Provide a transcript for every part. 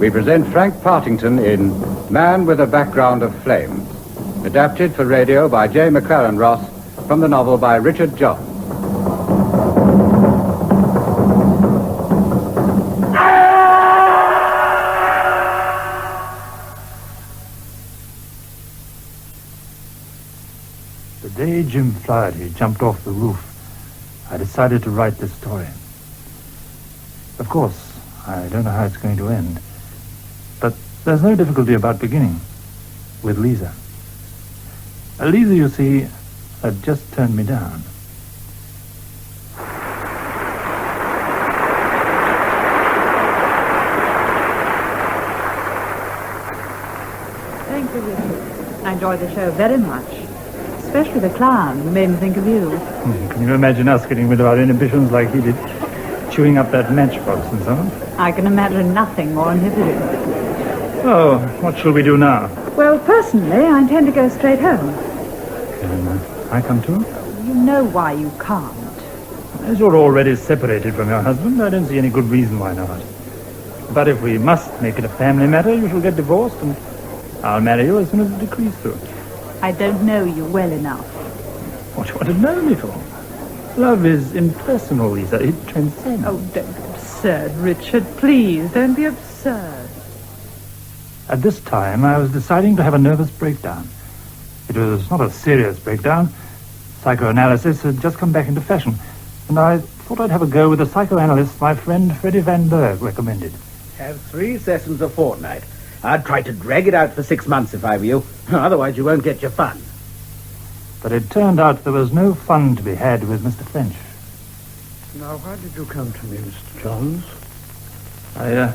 we present Frank Partington in Man with a Background of Flames, adapted for radio by J. Maclaren-Ross from the novel by Richard John. The day Jim Flaherty jumped off the roof, I decided to write this story. Of course, I don't know how it's going to end, but there's no difficulty about beginning with Lisa. Lisa, you see, had just turned me down. Thank you, Richard. I enjoyed the show very much. Especially the clown who made me think of you. Can you imagine us getting rid of our inhibitions like he did? Chewing up that matchbox and so on? I can imagine nothing more inhibiting. Oh, what shall we do now? Well, personally, I intend to go straight home. Can I come too? You know why you can't. As you're already separated from your husband, I don't see any good reason why not. But if we must make it a family matter, you shall get divorced and I'll marry you as soon as it decrees to. I don't know you well enough. What do you want to know me for? Love is impersonal, Lisa. It transcends. Oh, don't be absurd, Richard. Please, don't be absurd. At this time, I was deciding to have a nervous breakdown. It was not a serious breakdown. Psychoanalysis had just come back into fashion, and I thought I'd have a go with the psychoanalyst my friend Freddie van Berg recommended. Have 3 sessions a fortnight. I'd try to drag it out for 6 months if I were you. Otherwise you won't get your fun. But it turned out there was no fun to be had with Mr. French. Now, why did you come to me, Mr. Johns? I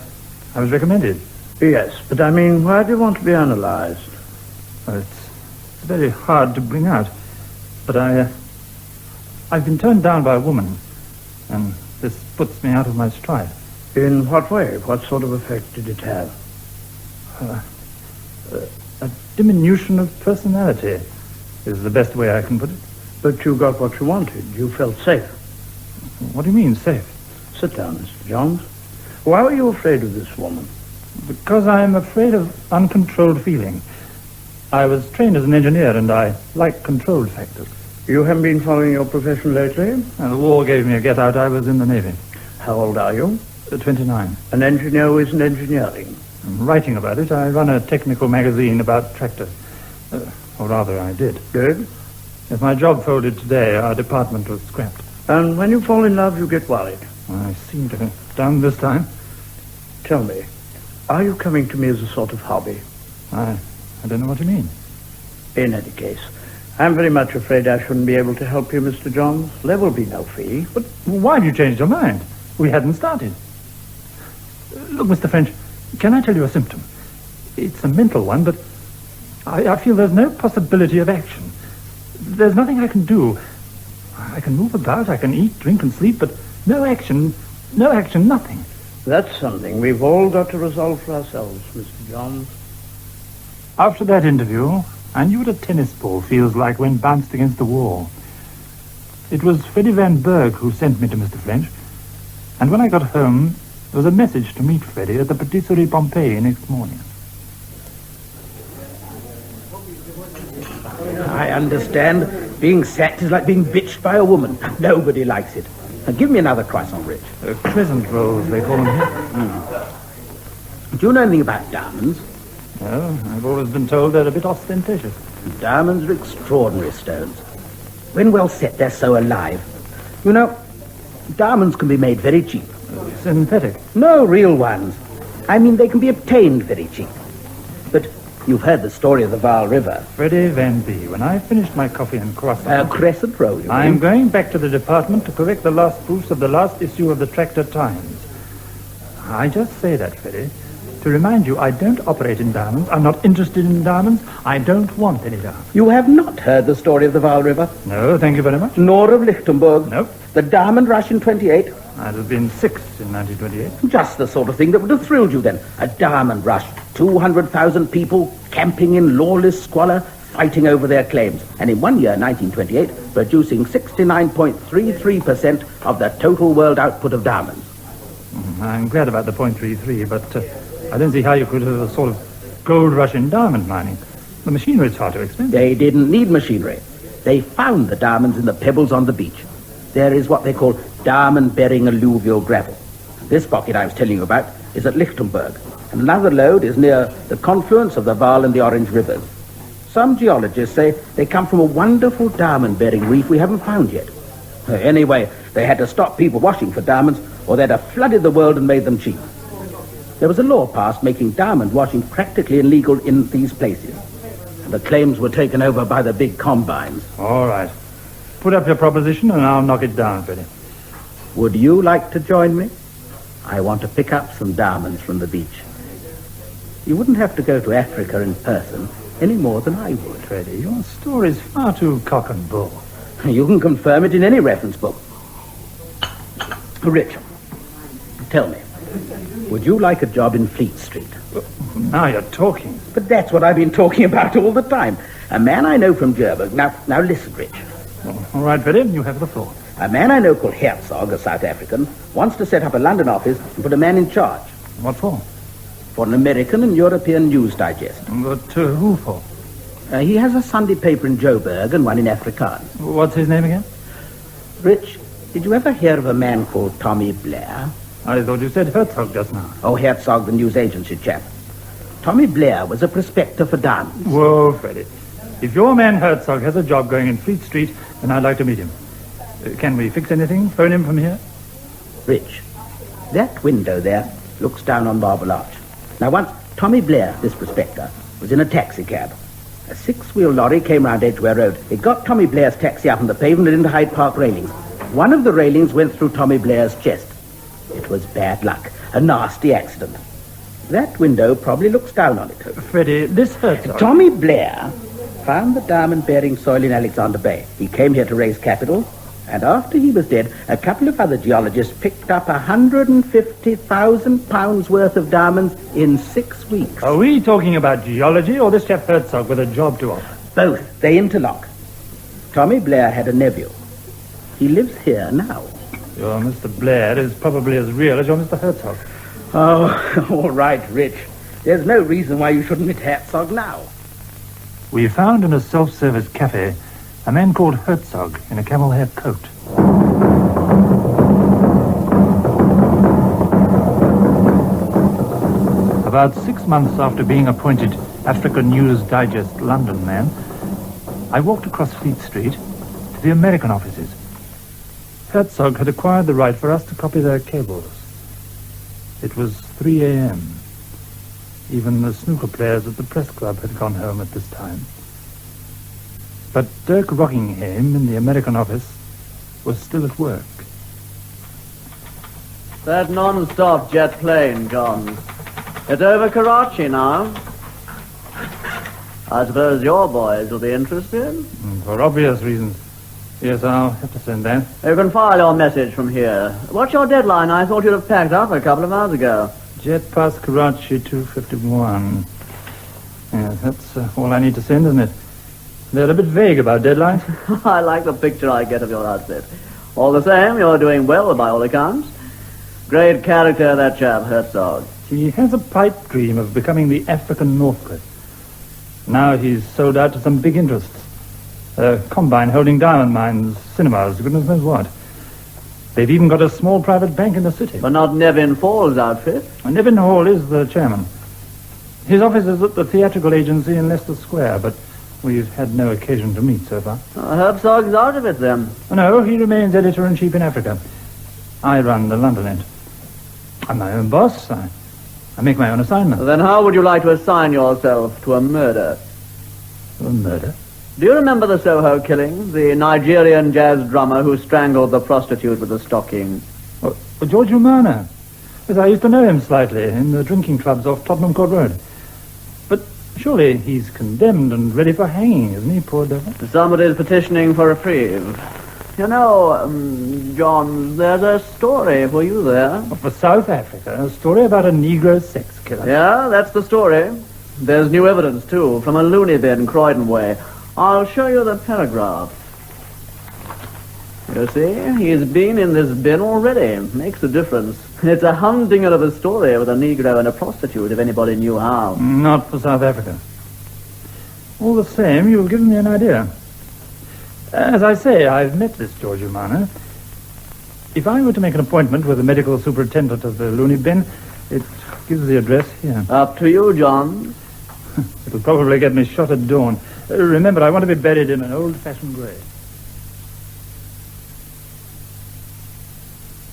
was recommended. Yes, but I mean, why do you want to be analyzed? Well, it's very hard to bring out. But I've been turned down by a woman, and this puts me out of my stride. In what way? What sort of effect did it have? A diminution of personality is the best way I can put it. But you got what you wanted. You felt safe. What do you mean, safe? Sit down, Mr. Johns. Why were you afraid of this woman? Because I'm afraid of uncontrolled feeling. I was trained as an engineer, and I like controlled factors. You haven't been following your profession lately? The war gave me a get-out. I was in the Navy. How old are you? 29. An engineer who isn't engineering. I'm writing about it. I run a technical magazine about tractors. Or rather, I did. Good. If my job folded today, our department was scrapped. And when you fall in love, you get worried. I seem to have done this time. Tell me, are you coming to me as a sort of hobby? I don't know what you mean. In any case, I'm very much afraid I shouldn't be able to help you, Mr. Johns. There will be no fee. But why have you changed your mind? We hadn't started. Look, Mr. French, can I tell you a symptom? It's a mental one, but I feel there's no possibility of action. There's nothing I can do. I can move about, I can eat, drink, and sleep, but no action, nothing. That's something we've all got to resolve for ourselves, Mr. Johns. After that interview, I knew what a tennis ball feels like when bounced against the wall. It was Freddie van Berg who sent me to Mr. French, and when I got home, there was a message to meet Freddie at the Patisserie Pompeii next morning. I understand. Being sacked is like being bitched by a woman. Nobody likes it. Now, give me another croissant, Rich. Crescent rolls, they call them here. Do you know anything about diamonds? No, I've always been told they're a bit ostentatious. Diamonds are extraordinary stones. When well set, they're so alive. You know, diamonds can be made very cheap. Synthetic? No, real ones. I mean, they can be obtained very cheap. But you've heard the story of the Vaal River. Freddie Van B. When I finished my coffee and croissant... Crescent roll, you I'm mean? going back to the department to correct the last proofs of the last issue of the Tractor Times. I just say that, Freddie, to remind you I don't operate in diamonds. I'm not interested in diamonds. I don't want any diamonds. You have not heard the story of the Vaal River? No, thank you very much. Nor of Lichtenberg? Nope. The diamond rush in 28? I'd have been 6 in 1928. Just the sort of thing that would have thrilled you then. A diamond rush. 200,000 people camping in lawless squalor, fighting over their claims. And in 1 year, 1928, producing 69.33% of the total world output of diamonds. I'm glad about the .33, but I don't see how you could have a sort of gold rush in diamond mining. The machinery's far too expensive. They didn't need machinery. They found the diamonds in the pebbles on the beach. There is what they call diamond-bearing alluvial gravel. This pocket I was telling you about is at Lichtenberg, and another lode is near the confluence of the Vaal and the Orange rivers. Some geologists say they come from a wonderful diamond-bearing reef we haven't found yet. Anyway, they had to stop people washing for diamonds, or they'd have flooded the world and made them cheap. There was a law passed making diamond washing practically illegal in these places. And the claims were taken over by the big combines. All right. Put up your proposition and I'll knock it down, Freddie. Would you like to join me? I want to pick up some diamonds from the beach. You wouldn't have to go to Africa in person any more than I would. Freddie, your story's far too cock and bull. You can confirm it in any reference book. Rich, tell me, would you like a job in Fleet Street? Now you're talking. But that's what I've been talking about all the time. A man I know from Bergh. Now listen, Rich. All right, Freddie, you have the floor. A man I know called Herzog, a South African, wants to set up a London office and put a man in charge. What for? For an American and European news digest. But who for? He has a Sunday paper in Joburg and one in Afrikaans. What's his name again? Rich, did you ever hear of a man called Tommy Blair? I thought you said Herzog just now. Oh, Herzog, the news agency chap. Tommy Blair was a prospector for diamonds. Whoa, Freddie. If your man Herzog has a job going in Fleet Street, then I'd like to meet him. Can we fix anything? Phone him from here? Rich, that window there looks down on Marble Arch. Now, once Tommy Blair, this prospector, was in a taxi cab. A 6-wheel lorry came round Edgware Road. It got Tommy Blair's taxi up on the pavement and into Hyde Park railings. One of the railings went through Tommy Blair's chest. It was bad luck, a nasty accident. That window probably looks down on it. Freddie, this Herzog... Tommy Blair found the diamond-bearing soil in Alexander Bay. He came here to raise capital, and after he was dead, a couple of other geologists picked up £150,000 worth of diamonds in 6 weeks. Are we talking about geology or this chap Herzog with a job to offer? Both. They interlock. Tommy Blair had a nephew. He lives here now. Your Mr. Blair is probably as real as your Mr. Herzog. Oh, all right, Rich. There's no reason why you shouldn't meet Herzog now. We found in a self-service cafe a man called Herzog in a camel hair coat. About 6 months after being appointed African News Digest London man, I walked across Fleet Street to the American offices. Herzog had acquired the right for us to copy their cables. It was 3 a.m. Even the snooker players at the press club had gone home at this time. But Dirk Rockinghame in the American office was still at work. That non-stop jet plane, John. It's over Karachi now. I suppose your boys will be interested? For obvious reasons. Yes, I'll have to send that. You can file your message from here. What's your deadline? I thought you'd have packed up a couple of hours ago. Jet past Karachi 2:51. Yes, that's all I need to send, isn't it? They're a bit vague about deadlines. I like the picture I get of your outfit. All the same, you're doing well by all accounts. Great character, that chap, Herzog. He has a pipe dream of becoming the African Northcliffe. Now he's sold out to some big interests. A combine holding diamond mines, cinemas, goodness knows what. They've even got a small private bank in the city. But not Nevin Fall's outfit. Nevin Hall is the chairman. His office is at the theatrical agency in Leicester Square, but we've had no occasion to meet so far. Herzog's out of it, then. No, he remains editor-in-chief in Africa. I run the London end. I'm my own boss. I make my own assignments. Then how would you like to assign yourself to a murder? A murder? Do you remember the Soho killing? The Nigerian jazz drummer who strangled the prostitute with a stocking? Oh, George Umana. Yes, I used to know him slightly in the drinking clubs off Tottenham Court Road. But surely he's condemned and ready for hanging, isn't he, poor devil? Somebody's petitioning for reprieve. You know, John, there's a story for you there. Oh, for South Africa, a story about a Negro sex killer. Yeah, that's the story. There's new evidence, too, from a loony bin, Croydon way. I'll show you the paragraph. You see, he's been in this bin already. Makes a difference. It's a humdinger of a story with a Negro and a prostitute, if anybody knew how. Not for South Africa. All the same, you've given me an idea. As I say, I've met this George Umana. If I were to make an appointment with the medical superintendent of the loony bin, it gives the address here. Up to you, John. It'll probably get me shot at dawn. Remember, I want to be buried in an old-fashioned grave.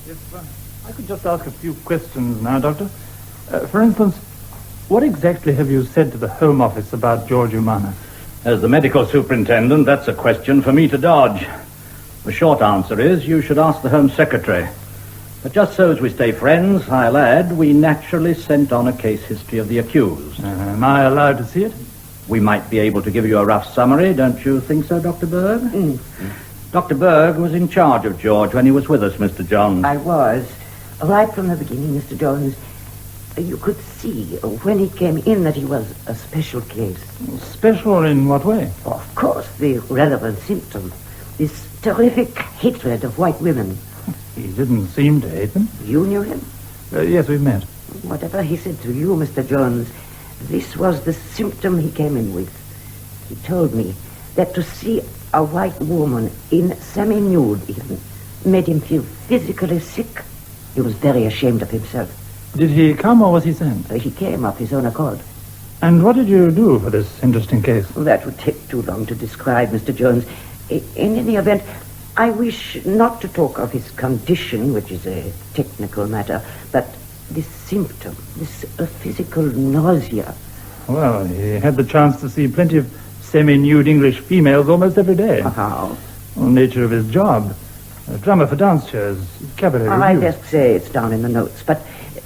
If I could just ask a few questions now, Doctor. For instance, what exactly have you said to the Home Office about George Umana? As the medical superintendent, that's a question for me to dodge. The short answer is you should ask the Home Secretary. But just so as we stay friends, I'll add, we naturally sent on a case history of the accused. Am I allowed to see it? We might be able to give you a rough summary, don't you think so, Dr. Berg? Dr. Berg was in charge of George when he was with us, Mr. Johns. I was. Right from the beginning, Mr. Jones. You could see when he came in that he was a special case. Special in what way? Of course, the relevant symptom. This terrific hatred of white women. He didn't seem to hate them. You knew him? Yes, we've met. Whatever he said to you, Mr. Jones, this was the symptom he came in with. He told me that to see a white woman in semi-nude even made him feel physically sick. He was very ashamed of himself. Did he come or was he sent? He came of his own accord. And what did you do for this interesting case? That would take too long to describe, Mr. Jones. In any event, I wish not to talk of his condition, which is a technical matter, but this symptom, this physical nausea. Well, he had the chance to see plenty of semi-nude English females almost every day. How? Well, nature of his job. A drummer for dance shows, cabaret I reviews. best say it's down in the notes, but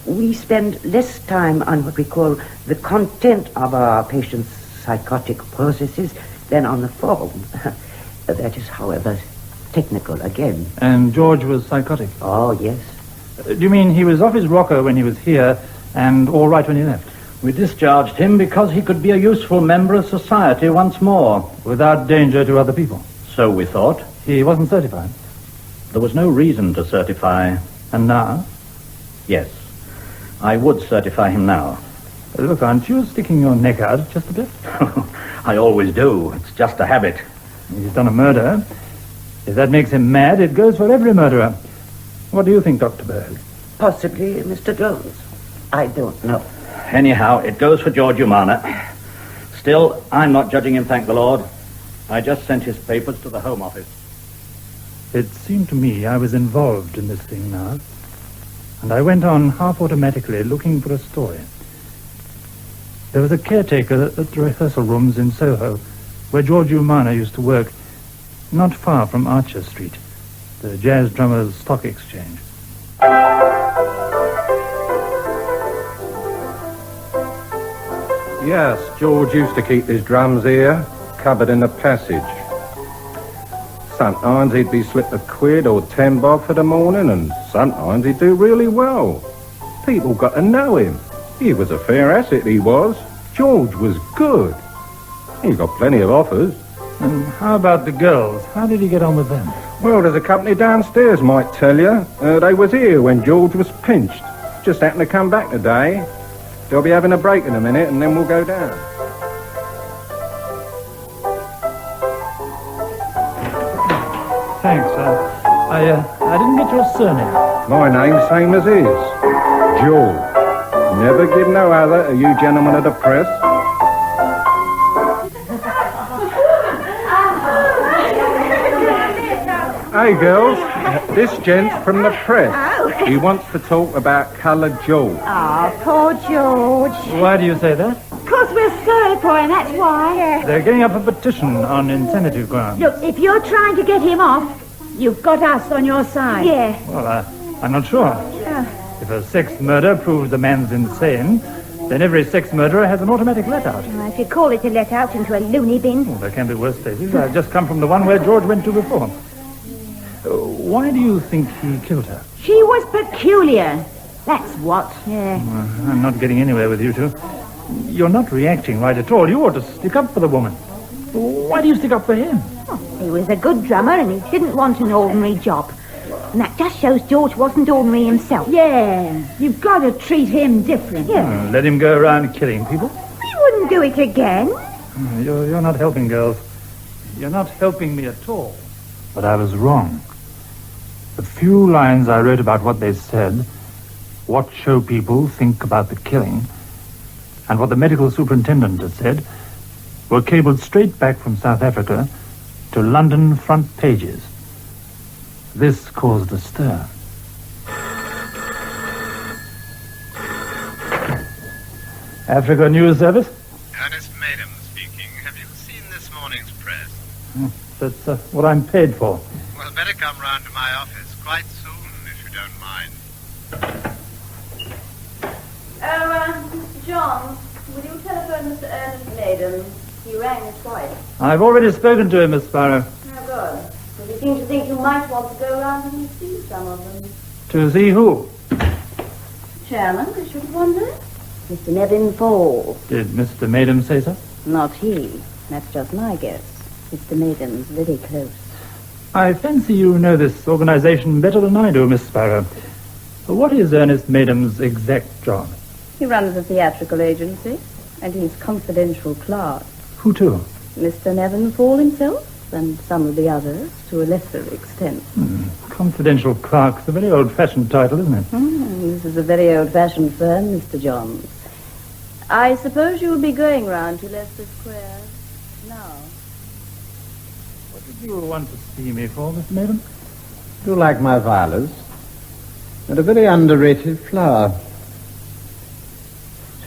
we spend less time on what we call the content of our patient's psychotic processes than on the form. That is, however, technical again. And George was psychotic? Oh, yes. Do you mean he was off his rocker when he was here and all right when he left? We discharged him because he could be a useful member of society once more. Without danger to other people? So we thought. He wasn't certified? There was no reason to certify. And now? Yes. I would certify him now. Look, aren't you sticking your neck out just a bit? I always do. It's just a habit. He's done a murder. If that makes him mad, it goes for every murderer. What do you think, Dr. Berg? Possibly, Mr. Jones. I don't know. Anyhow, it goes for George Umana. Still, I'm not judging him, thank the Lord. I just sent his papers to the Home Office. It seemed to me I was involved in this thing now. And I went on half automatically looking for a story. There was a caretaker at the rehearsal rooms in Soho, where George Umana used to work, not far from Archer Street, the jazz drummers' stock exchange. Yes, George used to keep his drums here, cupboard in the passage. Sometimes he'd be slipped £1 or 10 bob for the morning, and sometimes he'd do really well. People got to know him. He was a fair asset, he was. George was good. He got plenty of offers. And how about the girls? How did he get on with them? Well, there's a company downstairs might tell you. They was here when George was pinched. Just happened to come back today. They'll be having a break in a minute, and then we'll go down. Thanks. I didn't get your surname. My name's same as his. George. Never give no other to you gentlemen of the press. Hey, girls. This gent's from the press. He wants to talk about coloured George. Oh, poor George. Why do you say that? Because we're sorry for him, that's why. They're getting up a petition on insanity grounds. Look, if you're trying to get him off, you've got us on your side. Yeah. Well, I'm not sure. If a sex murder proves the man's insane, then every sex murderer has an automatic let-out. If you call it a let-out into a loony bin. Well, there can be worse places. I've just come from the one where George went to before. Why do you think he killed her? She was peculiar. That's what. Yeah. I'm not getting anywhere with you two. You're not reacting right at all. You ought to stick up for the woman. Why do you stick up for him? He was a good drummer and he didn't want an ordinary job. And that just shows George wasn't ordinary himself. Yeah, you've got to treat him different. Yeah. Let him go around killing people. He wouldn't do it again. You're not helping, girls. You're not helping me at all. But I was wrong. The few lines I wrote about what they said, what show people think about the killing, and what the medical superintendent had said, were cabled straight back from South Africa to London front pages. This caused a stir. Africa News Service? Ernest Madam speaking. Have you seen this morning's press? That's what I'm paid for. Well, better come round to my office quite soon, if you don't mind. Mr. Johns, will you telephone Mr. Ernest Madam? He rang twice. I've already spoken to him, Miss Sparrow. Oh, good. Because he seemed to think you might want to go around and see some of them. To see who? Chairman, I should have wondered. Mr. Nevin Fall. Did Mr. Madam say so? Not he. That's just my guess. Mr. Madam's very close. I fancy you know this organization better than I do, Miss Sparrow. What is Ernest Madam's exact job? He runs a theatrical agency, and he's confidential clerk. Who to? Mr. Nevin Fall himself, and some of the others, to a lesser extent. Confidential clerk's a very old-fashioned title, isn't it? This is a very old-fashioned firm, Mr. Johns. I suppose you will be going round to Leicester Square now. What did you want to see me for, Mr. Madam? Do you like my violets? They're a very underrated flower.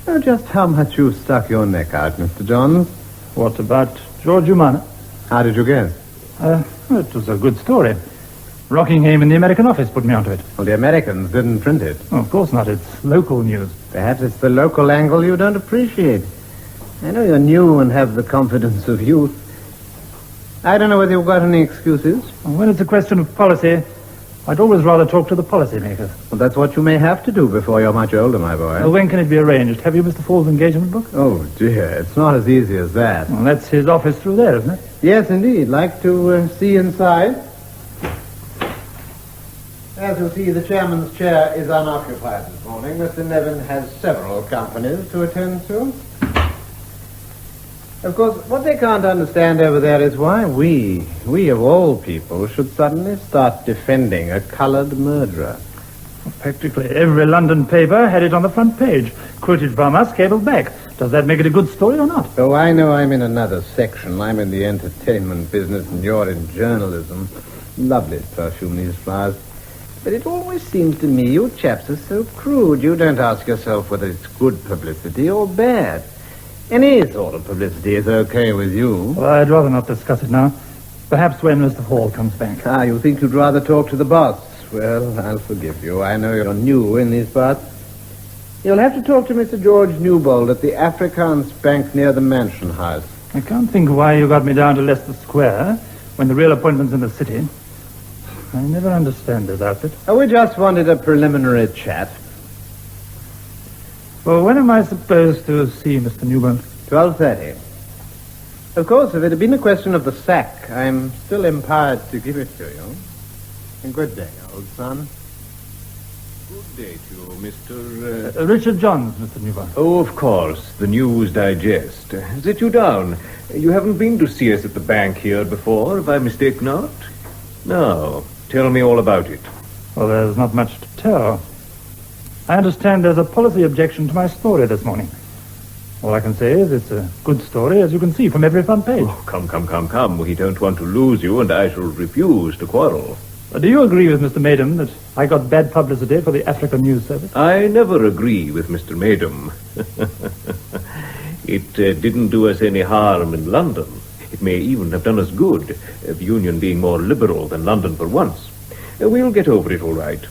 Do you know just how much you've stuck your neck out, Mr. Johns? What about George Umana? How did you guess? It was a good story. Rockinghame in the American office put me onto it. Well, the Americans didn't print it. Oh, of course not. It's local news. Perhaps it's the local angle you don't appreciate. I know you're new and have the confidence of youth. I don't know whether you've got any excuses. Well, when it's a question of policy, I'd always rather talk to the policymakers. Well, that's what you may have to do before you're much older, my boy. Well, when can it be arranged? Have you Mr. Fall's engagement book? Oh, dear. It's not as easy as that. Well, that's his office through there, isn't it? Yes, indeed. Like to see inside? As you'll see, the chairman's chair is unoccupied this morning. Mr. Nevin has several companies to attend to. Of course, what they can't understand over there is why we of all people, should suddenly start defending a coloured murderer. Well, practically every London paper had it on the front page. Quoted from us, cabled back. Does that make it a good story or not? Oh, I know I'm in another section. I'm in the entertainment business and you're in journalism. Lovely perfume, these flowers. But it always seems to me you chaps are so crude. You don't ask yourself whether it's good publicity or bad. Any sort of publicity is okay with you. Well, I'd rather not discuss it now. Perhaps when Mr. Hall comes back. Ah, you think you'd rather talk to the boss? Well, I'll forgive you. I know you're new in these parts. You'll have to talk to Mr. George Newbold at the Afrikaans Bank near the Mansion House. I can't think why you got me down to Leicester Square when the real appointment's in the city. I never understand this outfit. Oh, we just wanted a preliminary chat. Well, when am I supposed to see Mr. Newbold? 12:30. Of course, if it had been a question of the sack, I'm still empowered to give it to you. And good day, old son. Good day to you, Mr. Richard Johns, Mr. Newbold. Oh, of course, the News Digest. Sit you down. You haven't been to see us at the bank here before, if I mistake not? No. Tell me all about it. Well, there's not much to tell. I understand there's a policy objection to my story this morning. All I can say is it's a good story, as you can see from every front page. Oh, come. We don't want to lose you, and I shall refuse to quarrel. Do you agree with Mr. Madam that I got bad publicity for the Africa News Service? I never agree with Mr. Madam. It didn't do us any harm in London. It may even have done us good, the Union being more liberal than London for once. We'll get over it all right.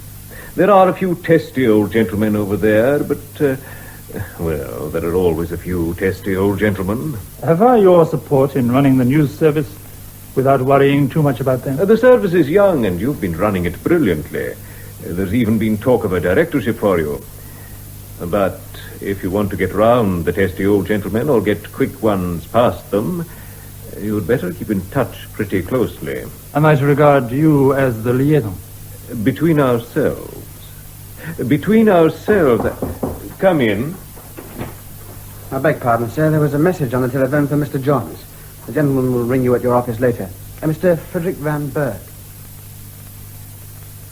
There are a few testy old gentlemen over there, but, well, there are always a few testy old gentlemen. Have I your support in running the news service without worrying too much about them? The service is young, and you've been running it brilliantly. There's even been talk of a directorship for you. But if you want to get round the testy old gentlemen or get quick ones past them, You'd better keep in touch pretty closely. Am I to regard you as the liaison? Between ourselves. Between ourselves. Come in. I beg pardon, sir. There was a message on the telephone for Mr. Johns. The gentleman will ring you at your office later. Mr. Frederick Van Berg.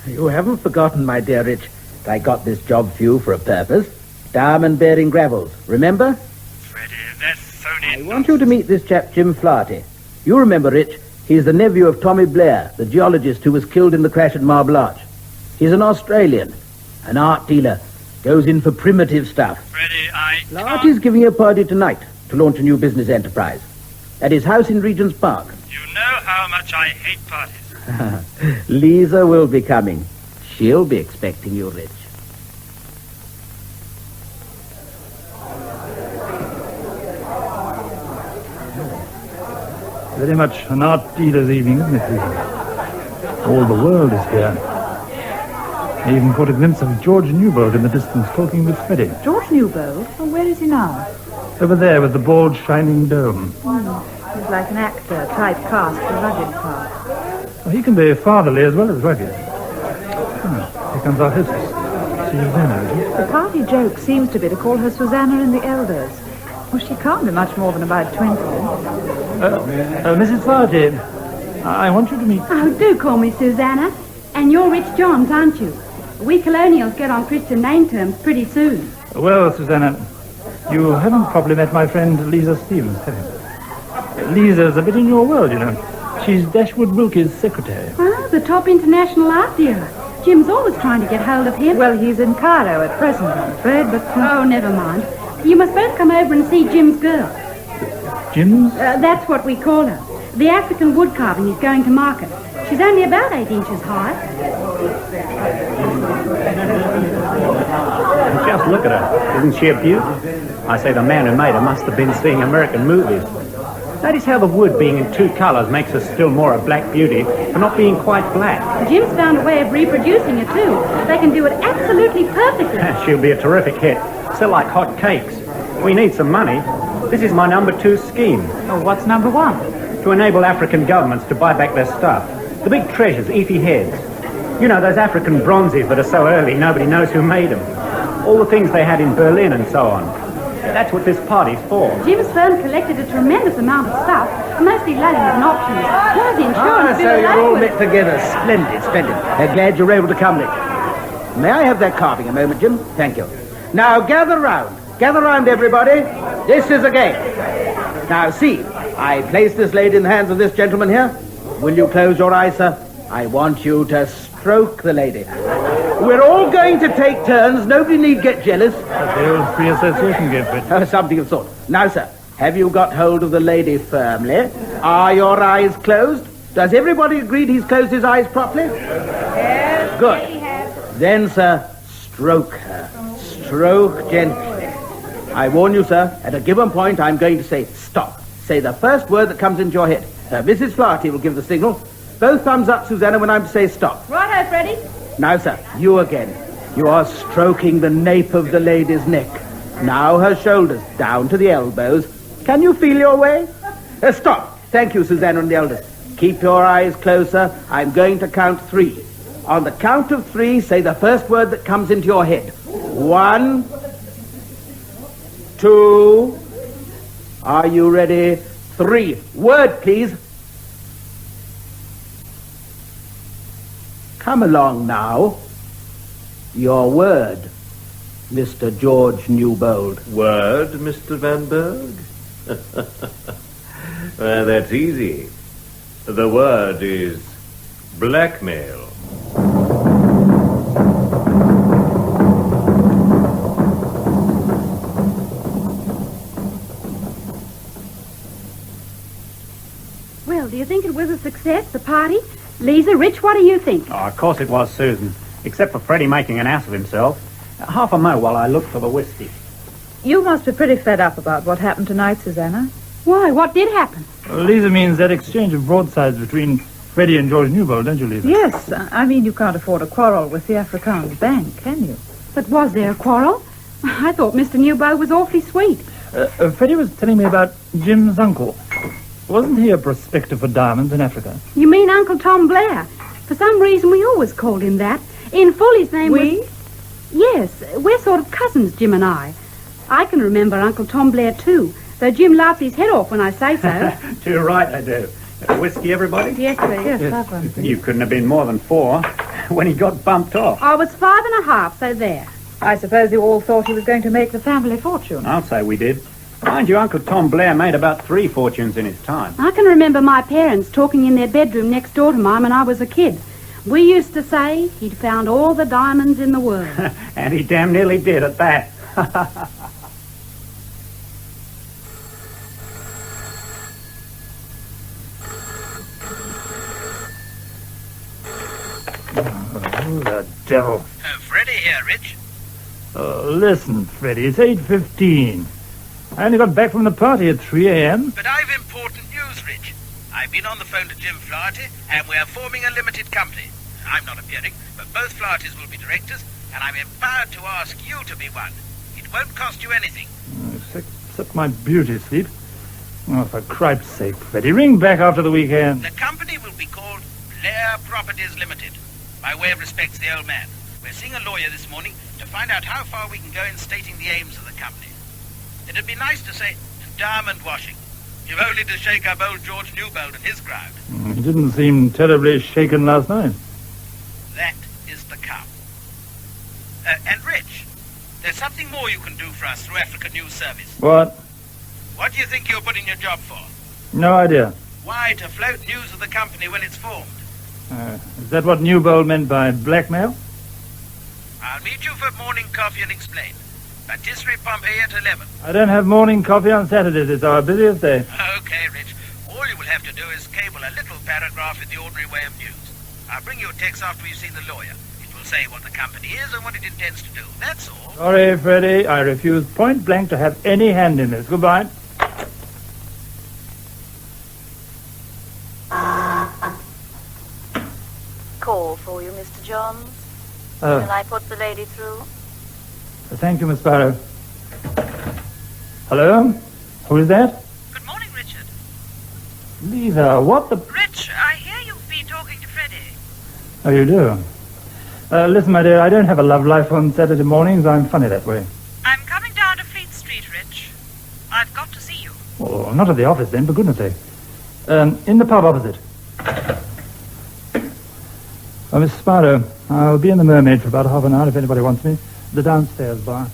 You haven't forgotten, my dear Rich, that I got this job for you for a purpose. Diamond-bearing gravels, remember? Freddie, that's phony. I want you to meet this chap, Jim Flaherty. You remember, Rich, he's the nephew of Tommy Blair, the geologist who was killed in the crash at Marble Arch. He's an Australian, an art dealer, goes in for primitive stuff. Freddie, Flaherty's giving a party tonight to launch a new business enterprise at his house in Regent's Park. You know how much I hate parties. Lisa will be coming. She'll be expecting you, Rich. Very much an art dealer's evening, isn't it, Lisa? All the world is here. I even caught a glimpse of George Newbold in the distance talking with Freddie. George Newbold? Well, where is he now? Over there with the bald, shining dome. He's like an actor, typecast for a rugged part. Well, he can be fatherly as well as rugged. Here comes our hostess, Susanna. The party joke seems to be to call her Susanna in the elders. Well, she can't be much more than about 20. Mrs. Flaherty, I want you to meet... Oh, do call me Susanna. And you're Rich Johns, aren't you? We colonials get on Christian name terms pretty soon. Well, Susanna, you haven't probably met my friend Lisa Stevens, have you? Lisa's a bit in your world, you know. She's Dashwood Wilkie's secretary. Oh, the top international art dealer. Jim's always trying to get hold of him. Well, he's in Cairo at present, I'm afraid, but... Oh, never mind. You must both come over and see Jim's girl. Jim's? That's what we call her. The African wood carving he's going to market. She's only about 8 inches high. Just look at her. Isn't she a beaut? I say the man who made her must have been seeing American movies. Notice how the wood being in 2 colours makes her still more a black beauty for not being quite black. Jim's found a way of reproducing her too. They can do it absolutely perfectly. She'll be a terrific hit. Sell like hot cakes. We need some money. This is my number 2 scheme. Oh, what's number 1? To enable African governments to buy back their stuff. The big treasures, Efi heads. You know, those African bronzes that are so early, nobody knows who made them. All the things they had in Berlin and so on. That's what this party's for. Jim's firm collected a tremendous amount of stuff, mostly loans and options. Plus insurance. So you're all met together. Splendid, splendid. Glad you're able to come, Nick. May I have that carving a moment, Jim? Thank you. Now, gather round. Gather round, everybody. This is a game. Now, see, I place this lady in the hands of this gentleman here. Will you close your eyes, sir? I want you to stroke the lady. We're all going to take turns. Nobody need get jealous. The old free association game, but... Something of the sort. Now, sir, have you got hold of the lady firmly? Are your eyes closed? Does everybody agree he's closed his eyes properly? Yes. Good. Then, sir, stroke her. Stroke gently. I warn you, sir, at a given point, I'm going to say stop. Say the first word that comes into your head. Mrs. Flaherty will give the signal. Both thumbs up, Susanna, when I'm to say stop. Righto, Freddie. Now, sir, you again. You are stroking the nape of the lady's neck. Now her shoulders down to the elbows. Can you feel your way? Stop. Thank you, Susanna and the elders. Keep your eyes closer. I'm going to count 3. On the count of 3, say the first word that comes into your head. 1, 2. Are you ready? 3. Word, please. Come along now. Your word, Mr. George Newbold. Word, Mr. Van Berg? Well, that's easy. The word is blackmail. Well, do you think it was a success, the party? Lisa, Rich, what do you think? Oh, of course it was, Susan. Except for Freddie making an ass of himself. Half a mo while I look for the whiskey. You must be pretty fed up about what happened tonight, Susanna. Why, what did happen? Well, Lisa means that exchange of broadsides between Freddie and George Newbold, don't you, Lisa? Yes, I mean you can't afford a quarrel with the Afrikaans Bank, can you? But was there a quarrel? I thought Mr. Newbold was awfully sweet. Freddie was telling me about Jim's uncle. Wasn't he a prospector for diamonds in Africa? You mean Uncle Tom Blair? For some reason, we always called him that. In full, his name was... Yes, we're sort of cousins, Jim and I. I can remember Uncle Tom Blair, too, though Jim laughs his head off when I say so. Too right, I do. Whiskey, everybody? Yes, please. Yes, have one. You couldn't have been more than 4 when he got bumped off. I was 5.5, so there. I suppose you all thought he was going to make the family fortune. I'll say we did. Mind you, Uncle Tom Blair made about 3 fortunes in his time. I can remember my parents talking in their bedroom next door to mine when I was a kid. We used to say he'd found all the diamonds in the world. And he damn nearly did at that. Oh, the devil. Freddie here, Rich. Listen, Freddie, it's 8:15. I only got back from the party at 3 a.m. But I've important news, Rich. I've been on the phone to Jim Flaherty, and we're forming a limited company. I'm not appearing, but both Flahertys will be directors, and I'm empowered to ask you to be one. It won't cost you anything. Except my beauty sleep. Oh, for Cripe's sake, Freddie, ring back after the weekend. The company will be called Blair Properties Limited, by way of respect to the old man. We're seeing a lawyer this morning to find out how far we can go in stating the aims of the company. It'd be nice to say diamond washing. You've only to shake up old George Newbold and his crowd. He didn't seem terribly shaken last night. That is the come. And Rich, there's something more you can do for us through African News Service. What? What do you think you're putting your job for? No idea. Why, to float news of the company when it's formed. Is that what Newbold meant by blackmail? I'll meet you for morning coffee and explain. Patisserie Pompeii at 11. I don't have morning coffee on Saturdays. It's our busiest day. Okay, Rich. All you will have to do is cable a little paragraph in the ordinary way of news. I'll bring you a text after you've seen the lawyer. It will say what the company is and what it intends to do. That's all. Sorry, Freddie. I refuse point blank to have any hand in this. Goodbye. Call for you, Mr. Johns. Oh. Shall I put the lady through? Thank you, Miss Sparrow. Hello? Who is that? Good morning, Richard. Lisa, what the... Rich, I hear you've been talking to Freddie. Oh, you do? Listen, my dear, I don't have a love life on Saturday mornings. I'm funny that way. I'm coming down to Fleet Street, Rich. I've got to see you. Oh, not at the office then, for goodness sake. In the pub opposite. Oh, Miss Sparrow, I'll be in the Mermaid for about half an hour if anybody wants me. The downstairs bar.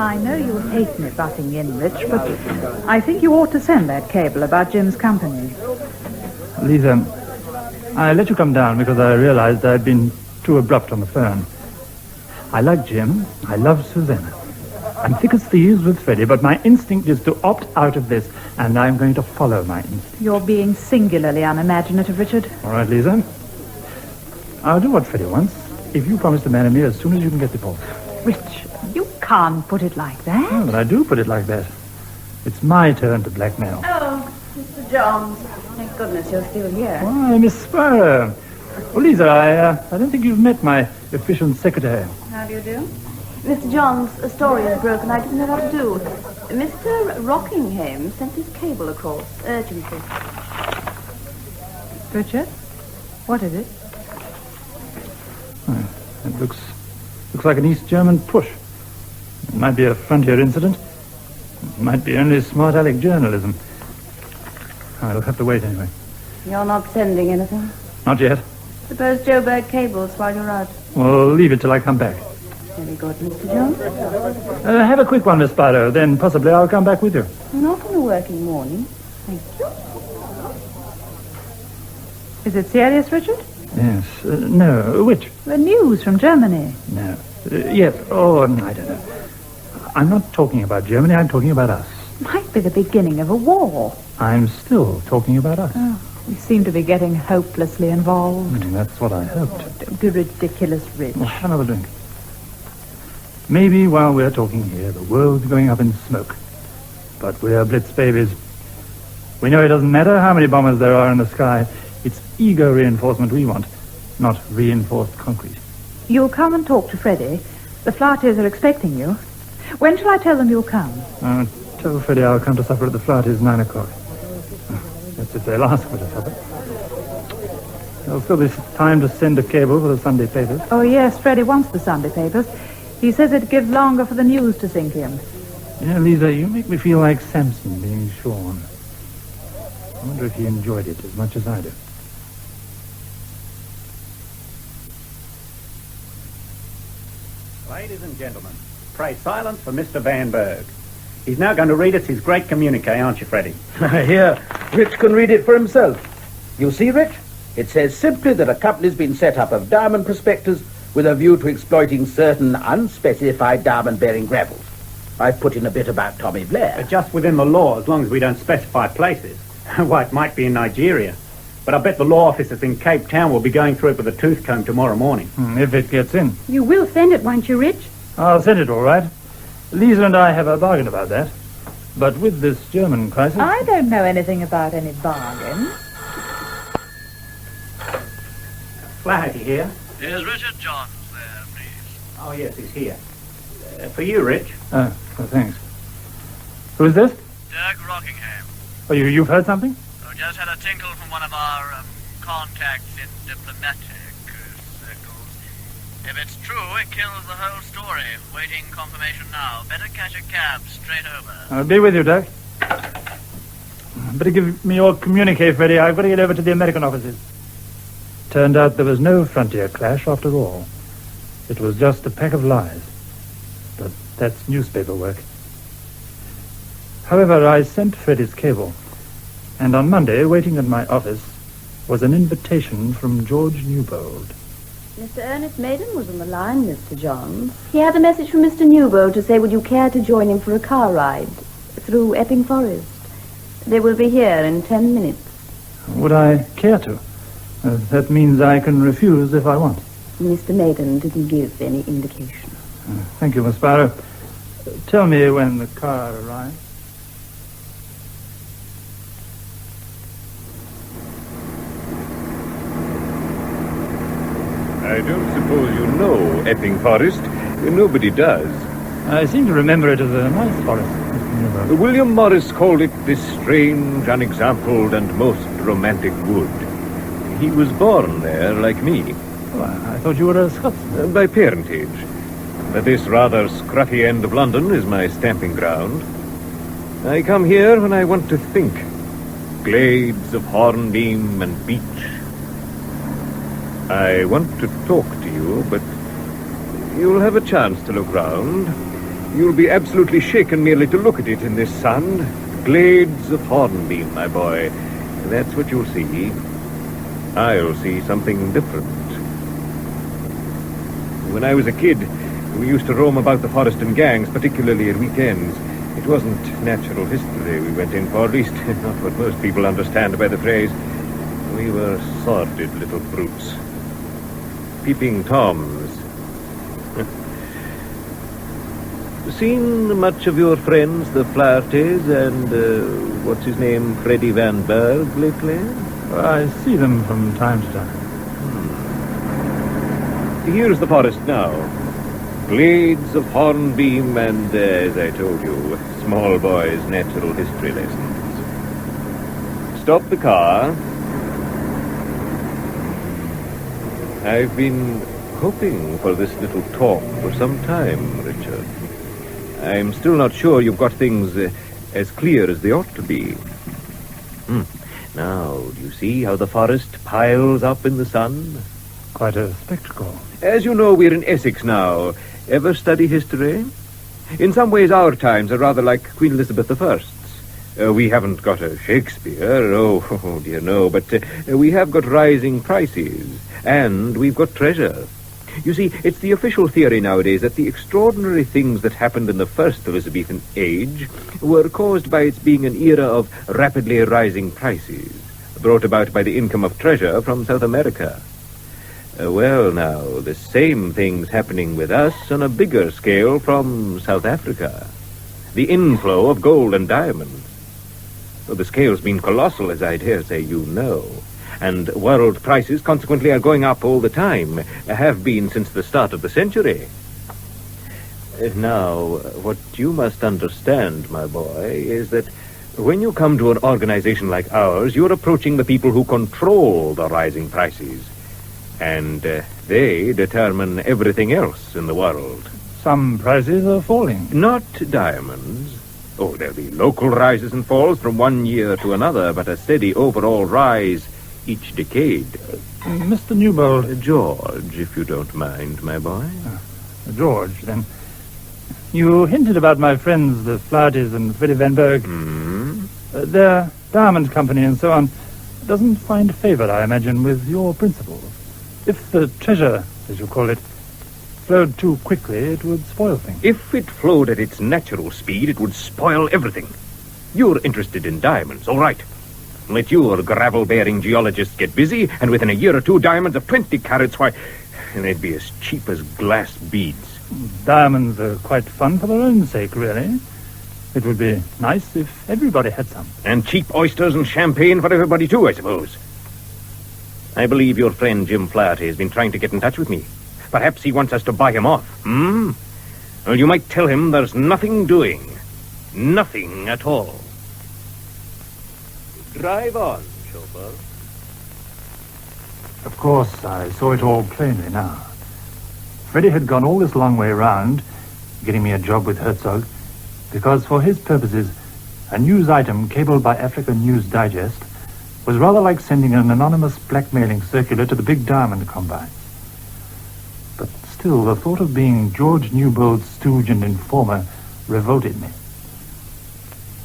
I know you hate me butting in, Rich, but I think you ought to send that cable about Jim's company. Lisa, I let you come down because I realized I'd been too abrupt on the phone. I like Jim. I love Susanna. I'm thick as thieves with Freddie, but my instinct is to opt out of this, and I'm going to follow my instinct. You're being singularly unimaginative, Richard. All right, Lisa. I'll do what Freddie wants, if you promise to marry me as soon as you can get divorced. Rich, you can't put it like that. Oh, but I do put it like that. It's my turn to blackmail. Oh, Mr. Johns. Thank goodness you're still here. Why, Miss Sparrow. Well, Lisa, I don't think you've met my efficient secretary. How do you do? Mr. Johns, a story is broken. I didn't know what to do. Mr. Rockinghame sent this cable across urgently. Richard, what is it? Oh, it looks like an East German push. It might be a frontier incident. It might be only smart aleck journalism. I'll have to wait anyway. You're not sending anything? Not yet. Suppose Joe Berg cables while you're out. Well, leave it till I come back. Very good, Mr. Jones. Have a quick one, Miss Sparrow. Then possibly I'll come back with you. Not in the working morning. Thank you. Is it serious, Richard? Yes. No, which? The news from Germany. No. Yes. Oh, I don't know. I'm not talking about Germany, I'm talking about us. Might be the beginning of a war. I'm still talking about us. Oh, we seem to be getting hopelessly involved. That's what I hoped. Don't be ridiculous, Rich. Well, have another drink. Maybe while we're talking here, the world's going up in smoke. But we're Blitz babies. We know it doesn't matter how many bombers there are in the sky. It's ego reinforcement we want, not reinforced concrete. You'll come and talk to Freddie. The Flahertys are expecting you. When shall I tell them you'll come? Tell Freddie I'll come to supper at the Flahertys 9 o'clock. That's if they'll ask for the supper. There'll still be time to send a cable for the Sunday papers. Oh, yes, Freddie wants the Sunday papers. He says it gives longer for the news to sink in. Yeah, Lisa, you make me feel like Samson being shorn. I wonder if he enjoyed it as much as I do. Ladies and gentlemen, pray silence for Mr. Van Berg. He's now going to read us his great communique, aren't you, Freddie? Here, Rich can read it for himself. You see, Rich? It says simply that a company's been set up of diamond prospectors with a view to exploiting certain unspecified diamond-bearing gravels. I've put in a bit about Tommy Blair. Just within the law, as long as we don't specify places. Why, it might be in Nigeria. But I bet the law officers in Cape Town will be going through it with a tooth comb tomorrow morning. If it gets in. You will send it, won't you, Rich? I'll send it all right. Lisa and I have a bargain about that. But with this German crisis... I don't know anything about any bargain. Flaherty here. Is Richard Johns there, please? Oh, yes, he's here. For you, Rich. Oh, thanks. Who's this? Dirk Rockinghame. Oh, you've heard something? Oh, just had a tinkle from one of our contacts in diplomatic circles. If it's true, it kills the whole story. Waiting confirmation now. Better catch a cab straight over. I'll be with you, Dirk. Better give me your communique, Freddie. I've got to get over to the American offices. Turned out there was no frontier clash after all. It was just a pack of lies. But that's newspaper work. However, I sent Freddie's cable. And on Monday, waiting at my office, was an invitation from George Newbold. Mr. Ernest Maiden was on the line, Mr. Johns. He had a message from Mr. Newbold to say would you care to join him for a car ride through Epping Forest. They will be here in 10 minutes. Would I care to? That means I can refuse if I want. Mr. Maiden didn't give any indication. Thank you, Miss Sparrow. Tell me when the car arrives. I don't suppose you know Epping Forest. Nobody does. I seem to remember it as a nice forest, Mr. Newbold. William Morris called it this strange, unexampled, and most romantic wood. He was born there, like me. Oh, I thought you were a Scotsman. By parentage. But this rather scruffy end of London is my stamping ground. I come here when I want to think. Glades of hornbeam and beech. I want to talk to you, but you'll have a chance to look round. You'll be absolutely shaken merely to look at it in this sun. Glades of hornbeam, my boy. That's what you'll see. I'll see something different. When I was a kid, we used to roam about the forest in gangs, particularly at weekends. It wasn't natural history we went in for, at least not what most people understand by the phrase. We were sordid little brutes. Peeping Toms. Seen much of your friends, the Flahertys, and, what's his name, Freddie Van Berg, lately? I see them from time to time. Here's the forest now. Glades of hornbeam and, as I told you, small boys' natural history lessons. Stop the car. I've been hoping for this little talk for some time, Richard. I'm still not sure you've got things as clear as they ought to be. Now, do you see how the forest piles up in the sun? Quite a spectacle. As you know, we're in Essex now. Ever study history? In some ways, our times are rather like Queen Elizabeth I's. We haven't got a Shakespeare, oh dear no, but we have got rising prices, and we've got treasure. You see, it's the official theory nowadays that the extraordinary things that happened in the first Elizabethan age were caused by its being an era of rapidly rising prices, brought about by the income of treasure from South America. Well, now, the same thing's happening with us on a bigger scale from South Africa. The inflow of gold and diamonds. Well, the scale's been colossal, as I dare say you know. And world prices, consequently, are going up all the time. Have been since the start of the century. Now, what you must understand, my boy, is that when you come to an organization like ours, you're approaching the people who control the rising prices. And they determine everything else in the world. Some prices are falling. Not diamonds. Oh, there'll be local rises and falls from one year to another, but a steady overall rise each decade. Mr. Newbold. George, if you don't mind, my boy. George, then. You hinted about my friends, the Flahertys and Freddie Van Berg. Their diamond company and so on doesn't find favor, I imagine, with your principles. If the treasure, as you call it, flowed too quickly, it would spoil things. If it flowed at its natural speed, it would spoil everything. You're interested in diamonds, all right. Let your gravel-bearing geologists get busy, and within a year or two, diamonds of 20 carats, why, they'd be as cheap as glass beads. Diamonds are quite fun for their own sake, really. It would be nice if everybody had some. And cheap oysters and champagne for everybody, too, I suppose. I believe your friend Jim Flaherty has been trying to get in touch with me. Perhaps he wants us to buy him off, Well, you might tell him there's nothing doing. Nothing at all. Drive on, chauffeur. Of course, I saw it all plainly now. Freddie had gone all this long way round, getting me a job with Herzog, because for his purposes, a news item cabled by Africa News Digest was rather like sending an anonymous blackmailing circular to the big diamond combine. But still, the thought of being George Newbold's stooge and informer revolted me.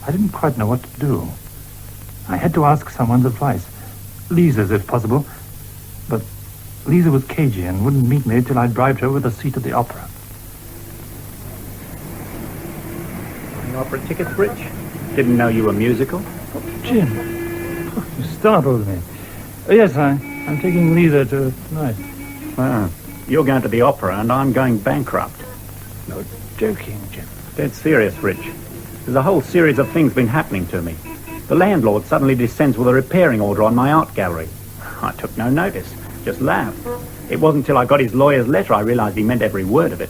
I didn't quite know what to do. I had to ask someone's advice. Lisa's, if possible. But Lisa was cagey and wouldn't meet me till I'd bribed her with a seat at the opera. Any opera tickets, Rich? Didn't know you were musical. Jim, you startled me. Yes, I'm taking Lisa to tonight. Ah, you're going to the opera and I'm going bankrupt. No joking, Jim. Dead serious, Rich. There's a whole series of things been happening to me. The landlord suddenly descends with a repairing order on my art gallery. I took no notice, just laughed. It wasn't till I got his lawyer's letter I realized he meant every word of it.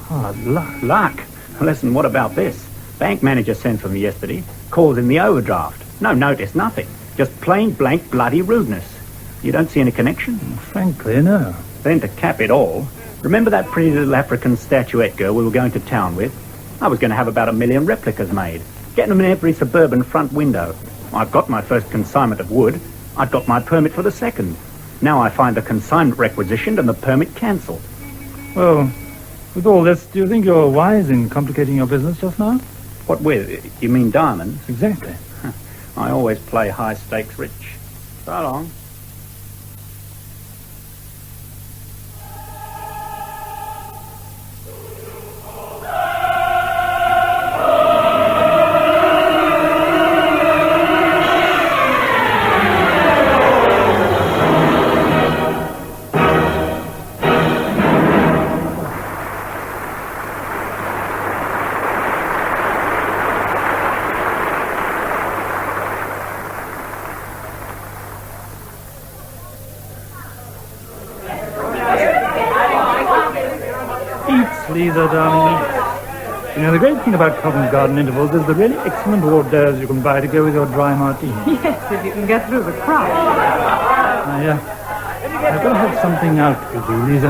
Hard luck. Luck? Listen, what about this? Bank manager sent for me yesterday, calls in the overdraft. No notice, nothing. Just plain blank bloody rudeness. You don't see any connection? Frankly, no. Then to cap it all, remember that pretty little African statuette girl we were going to town with? I was going to have about 1 million replicas made. Getting them in every suburban front window. I've got my first consignment of wood. I've got my permit for the second. Now I find the consignment requisitioned and the permit cancelled. Well, with all this, do you think you're wise in complicating your business just now? What with? You mean diamonds? Exactly. I always play high stakes, Rich. So long. Lisa, darling. You know, the great thing about Covent Garden intervals is the really excellent hors d'oeuvres you can buy to go with your dry martini. Yes, if you can get through the crowd. I've got to have something out with you, Lisa.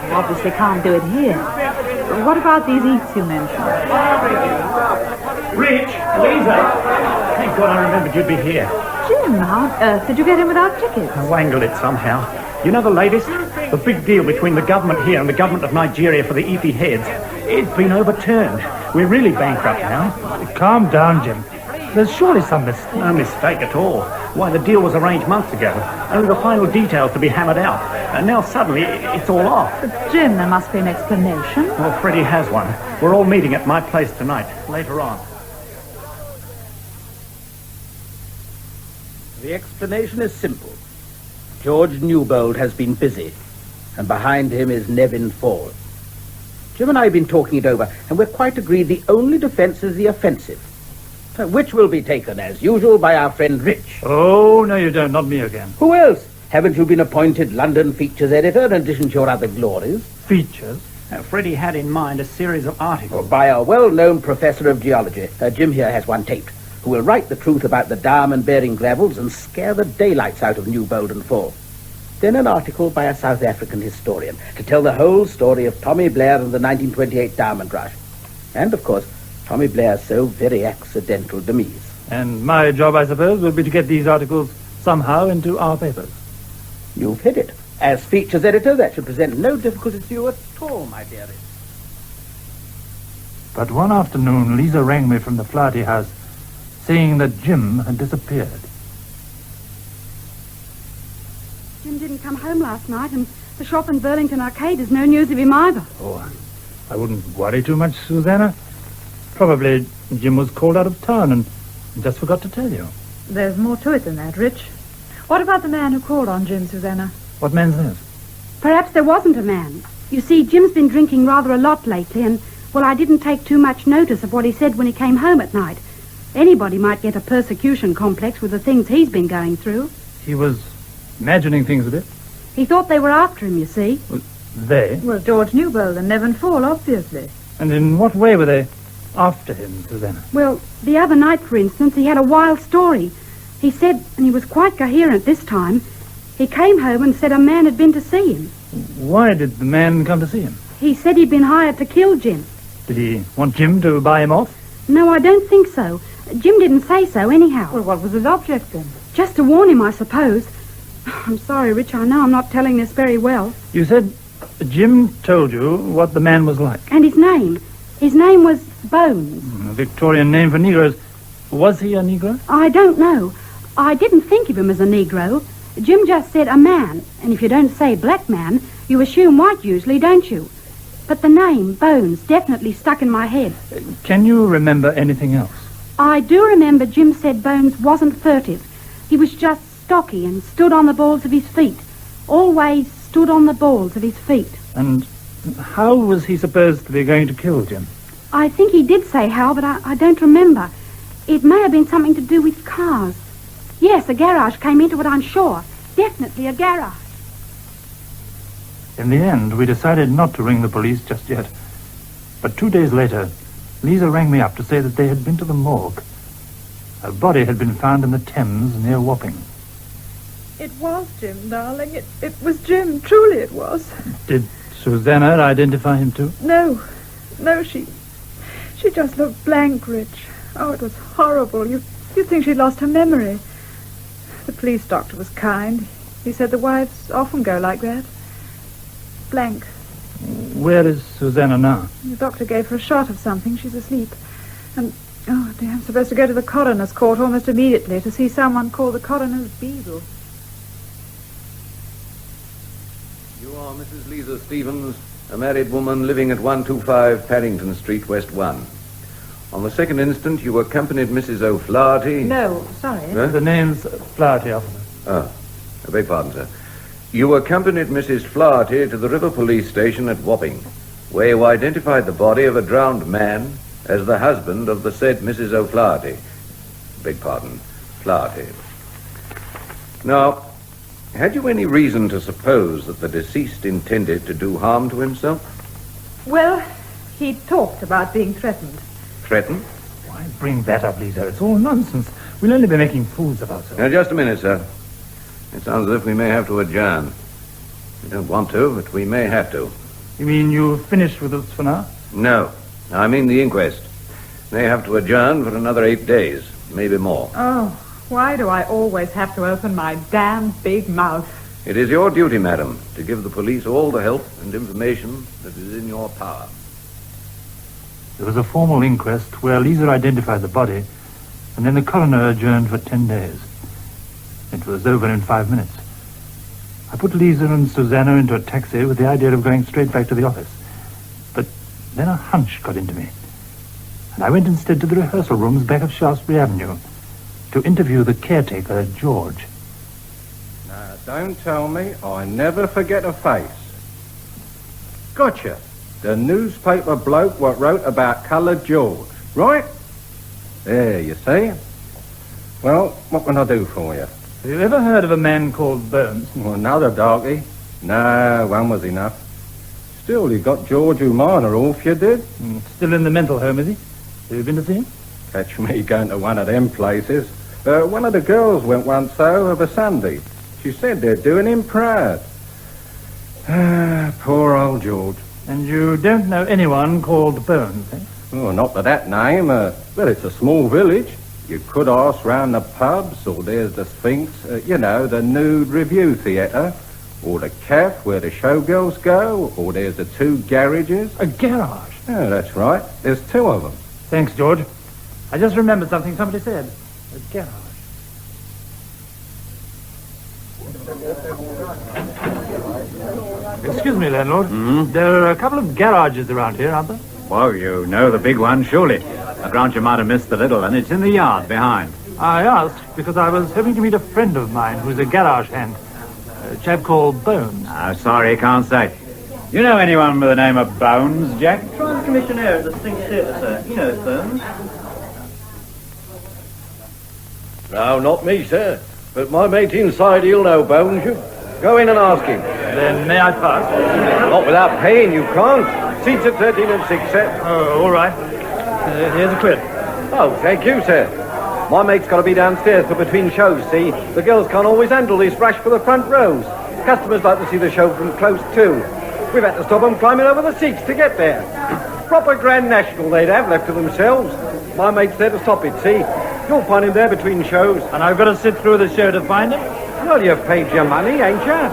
You obviously can't do it here. What about these eats you mentioned? Rich, Lisa! Thank God I remembered you'd be here. Jim, how on earth did you get in without tickets? I wangled it somehow. You know the latest? The big deal between the government here and the government of Nigeria for the Efi heads. It's been overturned. We're really bankrupt now. Calm down, Jim. There's surely some No mistake at all. Why, the deal was arranged months ago. Only the final details to be hammered out. And now suddenly it's all off. But Jim, there must be an explanation. Well, Freddie has one. We're all meeting at my place tonight, later on. The explanation is simple. George Newbold has been busy, and behind him is Nevin Fall. Jim and I have been talking it over, and we're quite agreed the only defence is the offensive, which will be taken, as usual, by our friend Rich. Oh, no, you don't. Not me again. Who else? Haven't you been appointed London features editor in addition to your other glories? Features? Freddie had in mind a series of articles. By a well-known professor of geology. Jim here has one taped, who will write the truth about the diamond-bearing gravels and scare the daylights out of Newbold and Fall. Then an article by a South African historian to tell the whole story of Tommy Blair and the 1928 diamond rush. And, of course, Tommy Blair's so very accidental demise. And my job, I suppose, will be to get these articles somehow into our papers. You've hit it. As features editor, that should present no difficulty to you at all, my dearest. But one afternoon, Lisa rang me from the Flaherty house, saying that Jim had disappeared. Jim didn't come home last night, and the shop in Burlington Arcade is no news of him either. Oh, I wouldn't worry too much, Susanna. Probably Jim was called out of town and just forgot to tell you. There's more to it than that, Rich. What about the man who called on Jim, Susanna? What man's this? Perhaps there wasn't a man. You see, Jim's been drinking rather a lot lately, and, well, I didn't take too much notice of what he said when he came home at night. Anybody might get a persecution complex with the things he's been going through. He was imagining things a bit. He thought they were after him, you see. Well, they? Well, George Newbold and Nevin Fall, obviously. And in what way were they after him, Susanna? Well, the other night, for instance, he had a wild story. He said, and he was quite coherent this time, he came home and said a man had been to see him. Why did the man come to see him? He said he'd been hired to kill Jim. Did he want Jim to buy him off? No, I don't think so. Jim didn't say so, anyhow. Well, what was his object, then? Just to warn him, I suppose. I'm sorry, Rich, I know I'm not telling this very well. You said Jim told you what the man was like. And his name. His name was Bones. A Victorian name for Negroes. Was he a Negro? I don't know. I didn't think of him as a Negro. Jim just said a man, and if you don't say black man, you assume white usually, don't you? But the name, Bones, definitely stuck in my head. Can you remember anything else? I do remember Jim said Bones wasn't furtive. He was just stocky and stood on the balls of his feet. Always stood on the balls of his feet. And how was he supposed to be going to kill Jim? I think he did say how, but I don't remember. It may have been something to do with cars. Yes, a garage came into it, I'm sure. Definitely a garage. In the end, we decided not to ring the police just yet. But 2 days later, Lisa rang me up to say that they had been to the morgue. A body had been found in the Thames near Wapping. It was Jim, darling. It was Jim. Truly it was. Did Susanna identify him too? No, she just looked blank, Rich. Oh, it was horrible. You'd think she'd lost her memory. The police doctor was kind. He said the wives often go like that. Blank. Where is Susanna now? The doctor gave her a shot of something. She's asleep. And, oh dear, I'm supposed to go to the coroner's court almost immediately to see someone called the coroner's beadle. You are Mrs. Lisa Stevens, a married woman living at 125 Partington Street, West 1. On the second instant, you accompanied Mrs. O'Flaherty... No, sorry. Huh? The name's Flaherty, officer. Oh, I beg pardon, sir. You accompanied Mrs. Flaherty to the River Police Station at Wapping, where you identified the body of a drowned man as the husband of the said Mrs. O'Flaherty. Beg pardon, Flaherty. Now, had you any reason to suppose that the deceased intended to do harm to himself? Well, he talked about being threatened. Threatened? Why bring that up, Lisa? It's all nonsense. We'll only be making fools of ourselves. Now, just a minute, sir. It sounds as if we may have to adjourn. We don't want to, but we may have to. You mean you finished with us for now? No. I mean the inquest. May have to adjourn for another 8 days, maybe more. Oh, why do I always have to open my damn big mouth? It is your duty, madam, to give the police all the help and information that is in your power. There was a formal inquest where Lisa identified the body, and then the coroner adjourned for 10 days. It was over in 5 minutes. I put Lisa and Susanna into a taxi with the idea of going straight back to the office. But then a hunch got into me, and I went instead to the rehearsal rooms back of Shaftesbury Avenue to interview the caretaker, George. Now, don't tell me I never forget a face. Gotcha. The newspaper bloke what wrote about Coloured George, right? There, you see. Well, what can I do for you? Have you ever heard of a man called Burns? Well, another darky. No, one was enough. Still, you got George Umana off, you did? Still in the mental home, is he? Have you been to see him? Catch me going to one of them places. One of the girls went once, though, of a Sunday. She said they're doing him proud. Poor old George. And you don't know anyone called Burns, eh? Oh, not to that name. Well, it's a small village. You could ask round the pubs, or there's the Sphinx, the nude review theatre, or the cafe where the showgirls go, or there's the 2 garages. A garage? Yeah, that's right. There's 2 of them. Thanks, George. I just remembered something somebody said. A garage. Excuse me, landlord. There are a couple of garages around here, aren't there? Well, you know the big one, surely. I grant you might have missed the little one. It's in the yard behind. I asked because I was hoping to meet a friend of mine who's a garage hand. A chap called Bones. Oh, sorry, can't say. You know anyone with the name of Bones, Jack? Try the commissioner at the Sphinx Theatre, sir. He knows Burns. No, not me, sir. But my mate inside, he'll know Bones. You go in and ask him. Then may I pass? Not without paying, you can't. Seats at 13 and 6, sir. Oh, all right. Here's a quid. Oh, thank you, sir. My mate's got to be downstairs for between shows, see? The girls can't always handle this rush for the front rows. Customers like to see the show from close, too. We've had to stop them climbing over the seats to get there. Proper Grand National they'd have left to themselves. My mate's there to stop it, see? You'll find him there between shows. And I've got to sit through the show to find him? Well, you've paid your money, ain't you?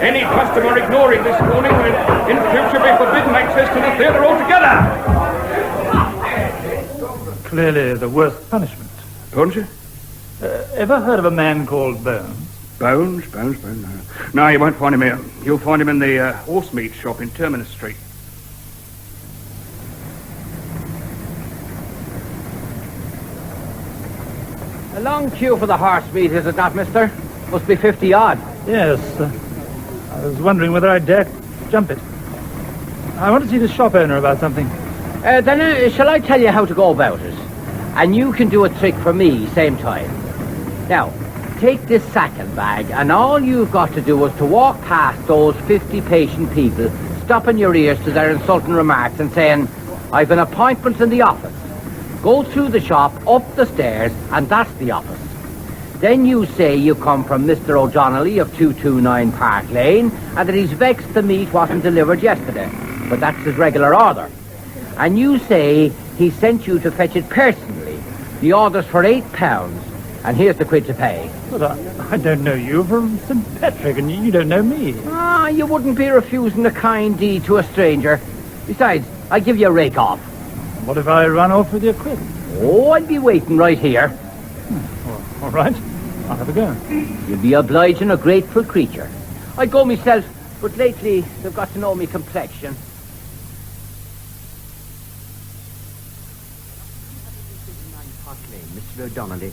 Any customer ignoring this warning will in future be forbidden access to the theatre altogether. Clearly the worst punishment. Don't you? Ever heard of a man called Bones? Bones? No, you won't find him here. You'll find him in the horse meat shop in Terminus Street. A long queue for the horse meat, is it not, mister? Must be 50 odd. Yes. I was wondering whether I dare jump it. I want to see the shop owner about something. Then shall I tell you how to go about it? And you can do a trick for me same time. Now, take this sacking bag, and all you've got to do is to walk past those 50 patient people, stopping your ears to their insulting remarks and saying, I've an appointment in the office. Go through the shop, up the stairs, and that's the office. Then you say you come from Mr. O'Donnelly of 229 Park Lane, and that he's vexed the meat wasn't delivered yesterday, but that's his regular order. And you say he sent you to fetch it personally. The order's for £8, and here's the quid to pay. But I don't know you from St. Patrick, and you don't know me. You wouldn't be refusing a kind deed to a stranger. Besides, I'll give you a rake off. What if I run off with your quid? Oh, I'll be waiting right here. All right. I'll have a go. You'll be obliging a grateful creature. I go myself, but lately they've got to know me complexion. Mr. O'Donnelly.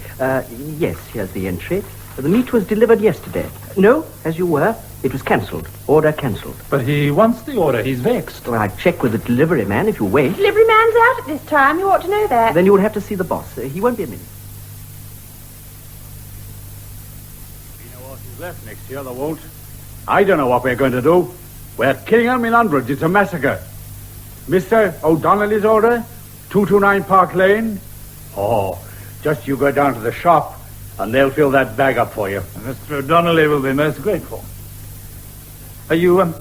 Yes, here's the entry. The meat was delivered yesterday. No, as you were. It was cancelled. Order cancelled. But he wants the order. He's vexed. Well, I'll check with the delivery man if you wait. Delivery man's out at this time. You ought to know that. Then you'll have to see the boss. He won't be a minute. Left next year, there won't. I don't know what we're going to do. We're killing them in hundreds. It's a massacre. Mr. O'Donnelly's order, 229 Park Lane. Oh, just you go down to the shop and they'll fill that bag up for you. Mr. O'Donnelly will be most grateful. Are you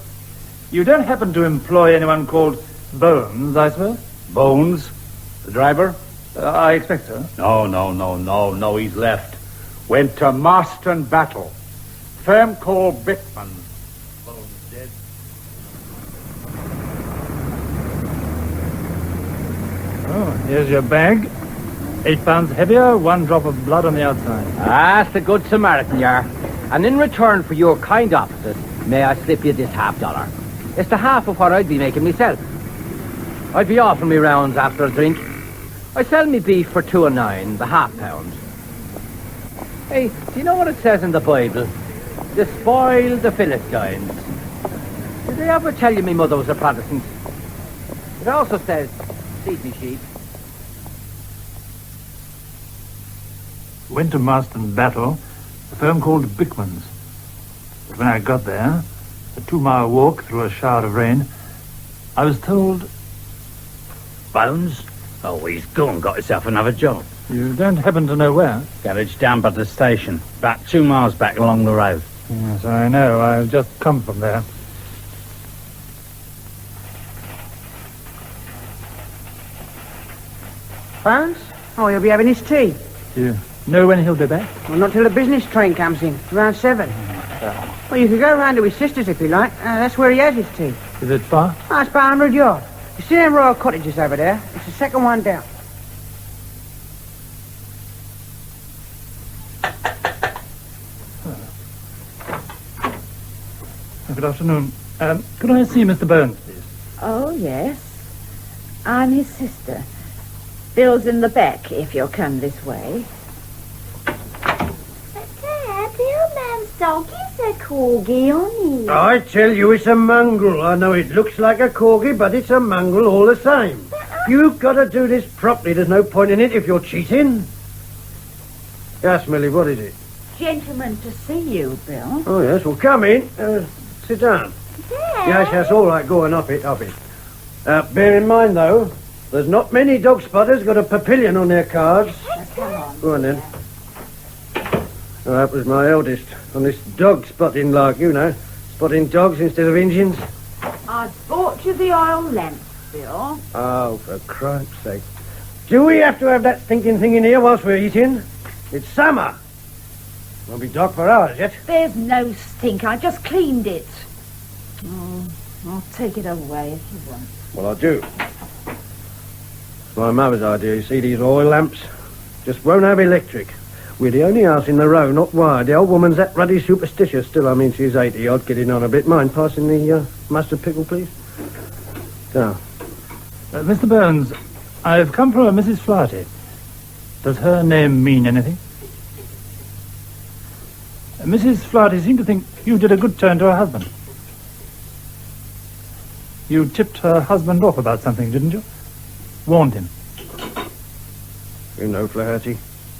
You don't happen to employ anyone called Bones, I suppose? Bones? The driver? I expect so. No, he's left. Went to Marston Battle. Firm called Bickman. Bones dead. Oh, here's your bag. 8 pounds heavier, 1 drop of blood on the outside. That's the good Samaritan you are. And in return for your kind offices, may I slip you this $50? It's the half of what I'd be making myself. I'd be offering me rounds after a drink. I sell me beef for 2 and 9, the half pound. Hey, do you know what it says in the Bible? Despoil the Philistines. Did they ever tell you me mother was a Protestant? It also says, feed me sheep. Went to Marston Battle, a firm called Bickman's. But when I got there, a 2-mile walk through a shower of rain, I was told... Bones? Oh, he's gone, got himself another job. You don't happen to know where? Garage down by the station, about 2 miles back along the road. Yes, I know. I've just come from there. Bones? Oh, he'll be having his tea. Do you know when he'll be back? Well, not till the business train comes in, around 7. Well, you could go round to his sister's if you like. That's where he has his tea. Is it far? Oh, it's about 100 yards. You see them royal cottages over there? It's the second one down. Good afternoon. Could I see Mr. Bones, please? Oh, yes. I'm his sister. Bill's in the back, if you'll come this way. Dad, the old man's dog is a corgi, on it? I tell you, it's a mongrel. I know it looks like a corgi, but it's a mongrel all the same. You've got to do this properly. There's no point in it if you're cheating. Yes, Millie, what is it? Gentleman to see you, Bill. Oh, yes, well, come in. Sit down. Dad? Yes, all right, go on, up it. Bear in mind, though, there's not many dog spotters got a papillion on their cards. Come on. Go on, then. Oh, that was my eldest, on this dog spotting like, you know, spotting dogs instead of Indians. I bought you the oil lamp, Bill. Oh, for Christ's sake. Do we have to have that stinking thing in here whilst we're eating? It's summer. Won't be dark for hours yet. There's no stink. I just cleaned it. Oh, I'll take it away if you want. Well, I do. It's my mother's idea, you see, these oil lamps. Just won't have electric. We're the only house in the row not wired. The old woman's that ruddy superstitious. Still, I mean, she's 80-odd, getting on a bit. Mind passing the mustard pickle, please? Now. Mr. Bones, I've come from a Mrs. Flaherty. Does her name mean anything? Mrs. Flaherty seemed to think you did a good turn to her husband. You tipped her husband off about something, didn't you? Warned him. You know Flaherty?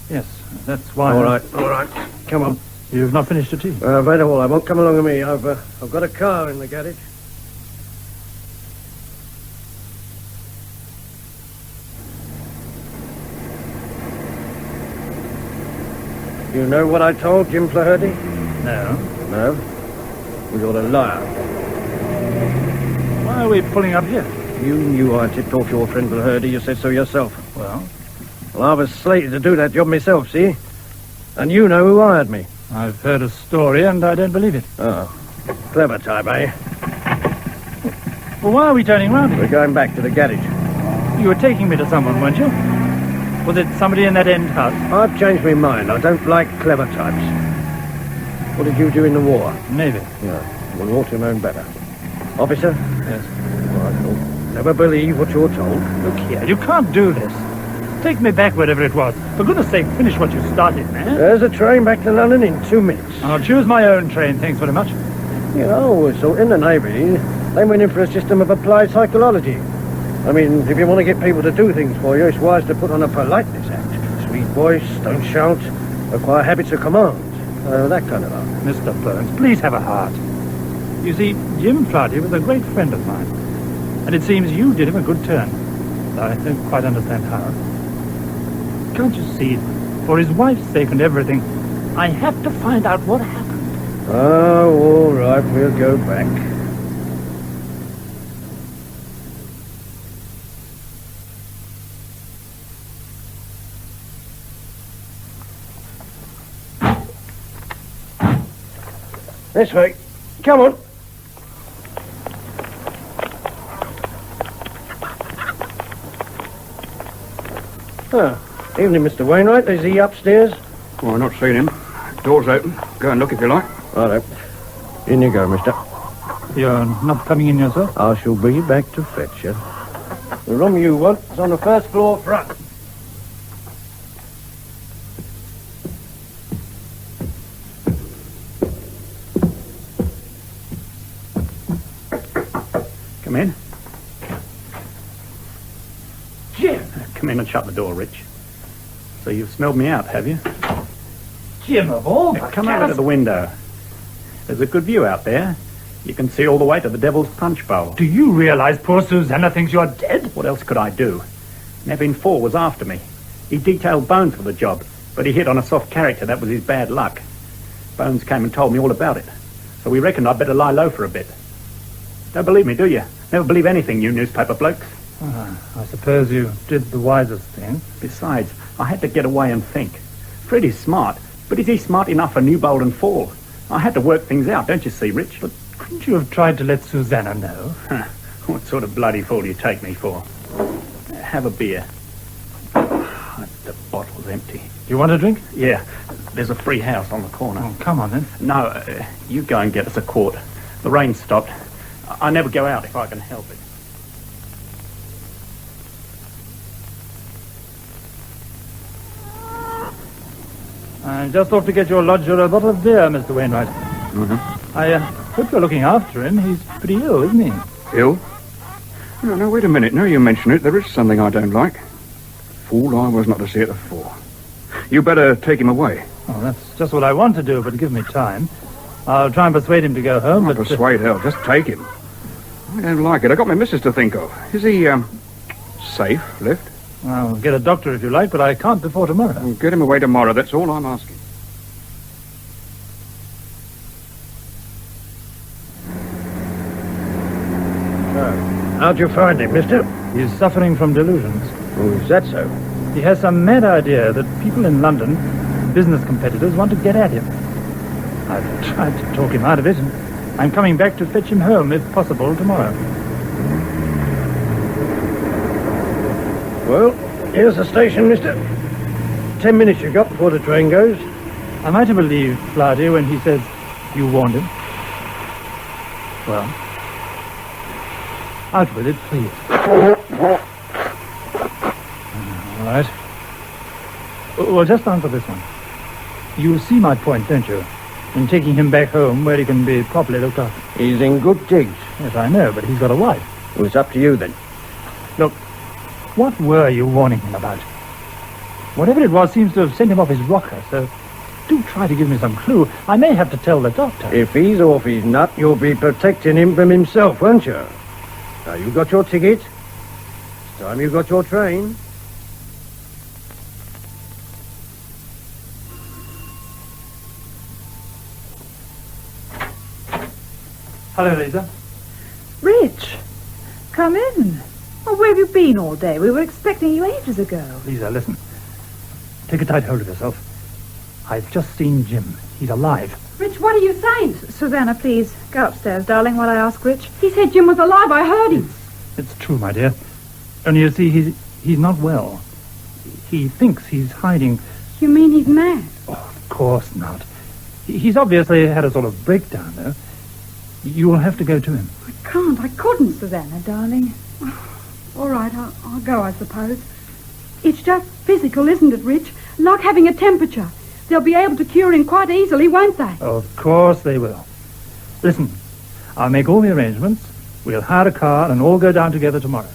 Yes, that's why... All right. Come on. You've not finished your tea? I've had it all. I won't come along with me. I've got a car in the garage. You know what I told Jim Flaherty? No. No? Well, you're a liar. Why are we pulling up here? You knew I tipped off your friend Flaherty. You said so yourself. Well, I was slated to do that job myself, see? And you know who hired me. I've heard a story and I don't believe it. Oh. Clever type, eh? Well, why are we turning round? We're going back to the garage. You were taking me to someone, weren't you? Was it somebody in that end house? I've changed my mind. I don't like clever types. What did you do in the war? Navy. Yeah. Well, you ought to know better. Officer? Yes. Well, never believe what you're told. Look here, you can't do this. Take me back wherever it was. For goodness sake, finish what you started, man. There's a train back to London in 2 minutes. I'll choose my own train, thanks very much. You know, so in the Navy, they went in for a system of applied psychology. I mean, if you want to get people to do things for you, it's wise to put on a politeness act. Sweet voice, don't shout, acquire habits of command. That kind of art. Mr. Burns, please have a heart. You see, Jim Flaherty was a great friend of mine. And it seems you did him a good turn. I don't quite understand how. Can't you see, for his wife's sake and everything, I have to find out what happened. Oh, all right, we'll go back. This way. Come on. Oh, evening, Mr. Wainwright. Is he upstairs? Oh, I've not seen him. Door's open. Go and look if you like. Righto. In you go, mister. You're not coming in yourself? I shall be back to fetch you. The room you want is on the first floor front. Come in. Jim! Come in and shut the door, Rich. So you've smelled me out, have you? Jim, of all Come over to the window. There's a good view out there. You can see all the way to the Devil's Punch Bowl. Do you realize poor Susanna thinks you're dead? What else could I do? Nevin Four was after me. He detailed Bones for the job, but he hit on a soft character. That was his bad luck. Bones came and told me all about it. So we reckoned I'd better lie low for a bit. Don't believe me, do you? Never believe anything, you newspaper blokes. I suppose you did the wisest thing. Besides, I had to get away and think. Freddie's smart, but is he smart enough for Newbold and Fall? I had to work things out, don't you see, Rich? But couldn't you have tried to let Susanna know? What sort of bloody fool do you take me for? Have a beer. The bottle's empty. You want a drink? Yeah. There's a free house on the corner. Oh, come on, then. No, you go and get us a quart. The rain stopped. I never go out if I can help it. I just off to get your lodger a bottle of beer, Mr. Wainwright. Mm-hmm. I hope you're looking after him. He's pretty ill, isn't he? Ill? No, wait a minute. Now you mention it, there is something I don't like. Fool I was not to see it before. You better take him away. Oh, that's just what I want to do, but give me time. I'll try and persuade him to go home, Not but... persuade hell, just take him. I don't like it. I got my missus to think of. Is he, safe, left? I'll get a doctor if you like, but I can't before tomorrow. I'll get him away tomorrow, that's all I'm asking. How'd you find him, mister? He's suffering from delusions. Oh, is that so? He has some mad idea that people in London, business competitors, want to get at him. I've tried to talk him out of it, and I'm coming back to fetch him home, if possible, tomorrow. Well, here's the station, mister. 10 minutes you got before the train goes. I might have believed Flaherty when he says you warned him. Well, out with it, please. All right. Well, just answer this one. You see my point, don't you? In taking him back home where he can be properly looked after. He's in good digs. Yes, I know, but he's got a wife. Well, it's up to you, then. Look, what were you warning him about? Whatever it was seems to have sent him off his rocker, so do try to give me some clue. I may have to tell the doctor. If he's off his nut, you'll be protecting him from himself, won't you? Now, you got your ticket. It's time you got your train. Hello, Lisa. Rich, come in. Oh, where have you been all day? We were expecting you ages ago. Lisa, listen. Take a tight hold of yourself. I've just seen Jim. He's alive. Rich, what are you saying? Susanna, please, go upstairs, darling, while I ask Rich. He said Jim was alive. I heard him. It's true, my dear. Only you see, he's not well. He thinks he's hiding. You mean he's mad? Oh, of course not. He's obviously had a sort of breakdown, though. You'll have to go to him. I couldn't. Susanna, darling. All right, I'll go, I suppose. It's just physical, isn't it, Rich? Like having a temperature. They'll be able to cure him quite easily, won't they? Of course they will. Listen, I'll make all the arrangements. We'll hire a car and all go down together tomorrow.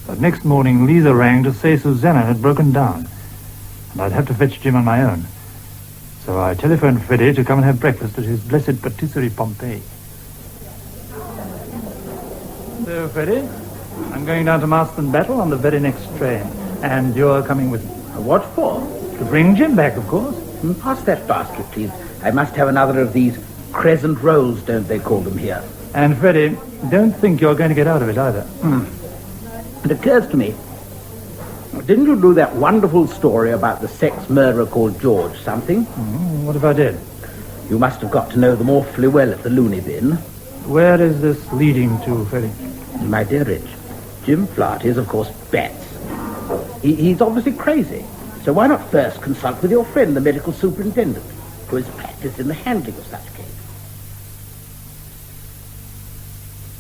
But next morning, Lisa rang to say Susanna had broken down, and I'd have to fetch Jim on my own. So I telephoned Freddie to come and have breakfast at his blessed patisserie Pompeii. So, Freddie, I'm going down to Marston Battle on the very next train, and you're coming with me. What for? To bring Jim back, of course. Pass that basket, please. I must have another of these crescent rolls, don't they call them here? And, Freddie, don't think you're going to get out of it either. It occurs to me, didn't you do that wonderful story about the sex murderer called George something? What if I did? You must have got to know them awfully well at the loony bin. Where is this leading to, Freddie? My dear Rich, Jim Flaherty is, of course, bats. He's obviously crazy. So why not first consult with your friend, the medical superintendent, who has practiced in the handling of such cases?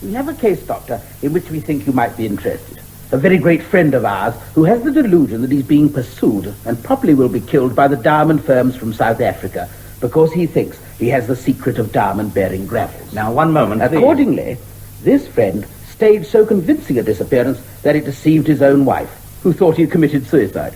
We have a case, Doctor, in which we think you might be interested. A very great friend of ours who has the delusion that he's being pursued and probably will be killed by the diamond firms from South Africa because he thinks he has the secret of diamond-bearing gravels. Now, one moment, please. Accordingly, this friend staged so convincing a disappearance that it deceived his own wife, who thought he had committed suicide.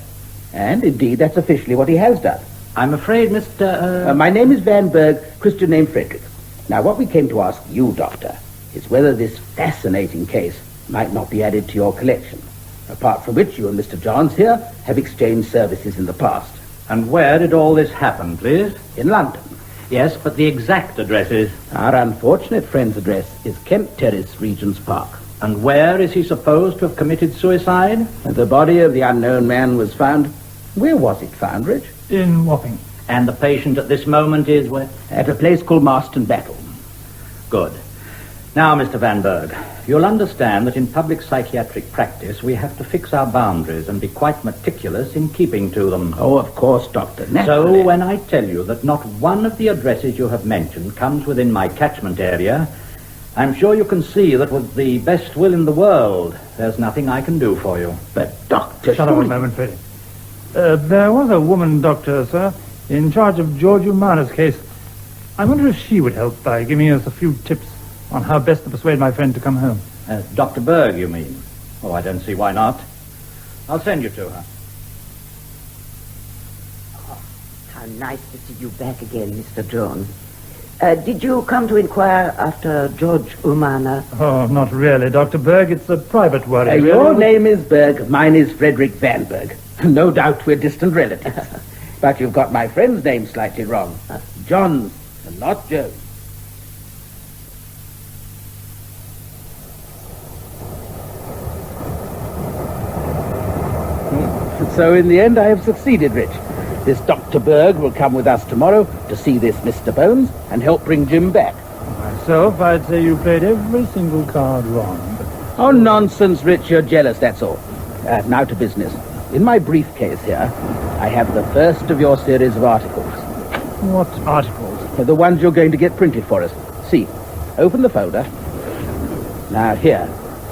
And, indeed, that's officially what he has done. I'm afraid, Mr. My name is Van Berg, Christian name Frederick. Now, what we came to ask you, Doctor, is whether this fascinating case might not be added to your collection, apart from which you and Mr. Johns here have exchanged services in the past. And where did all this happen, please? In London. Yes, but the exact address is? Our unfortunate friend's address is Kent Terrace, Regent's Park. And where is he supposed to have committed suicide? The body of the unknown man was found... Where was it found, Rich? In Wapping. And the patient at this moment is where? At a place called Marston Battle. Good. Now, Mr. Van Berg, you'll understand that in public psychiatric practice we have to fix our boundaries and be quite meticulous in keeping to them. Oh, of course, Doctor. Naturally. So when I tell you that not one of the addresses you have mentioned comes within my catchment area, I'm sure you can see that with the best will in the world, there's nothing I can do for you. But, Doctor... Shut up a moment, Freddie. There was a woman doctor, sir, in charge of George Umana's case. I wonder if she would help by giving us a few tips on how best to persuade my friend to come home. Dr. Berg, you mean? Oh, I don't see why not. I'll send you to her. Oh, how nice to see you back again, Mr. John. Did you come to inquire after George Umana? Oh, not really, Dr. Berg. It's a private worry. Your name is Berg, mine is Frederick Van Berg. No doubt we're distant relatives. But you've got my friend's name slightly wrong. Johns, and not Jones. So in the end I have succeeded, Rich. This Dr. Berg will come with us tomorrow to see this Mr. Bones and help bring Jim back. Myself, I'd say you played every single card wrong. Oh, nonsense, Rich. You're jealous, that's all. Now to business. In my briefcase here, I have the first of your series of articles. What articles? The ones you're going to get printed for us. See, open the folder. Now here,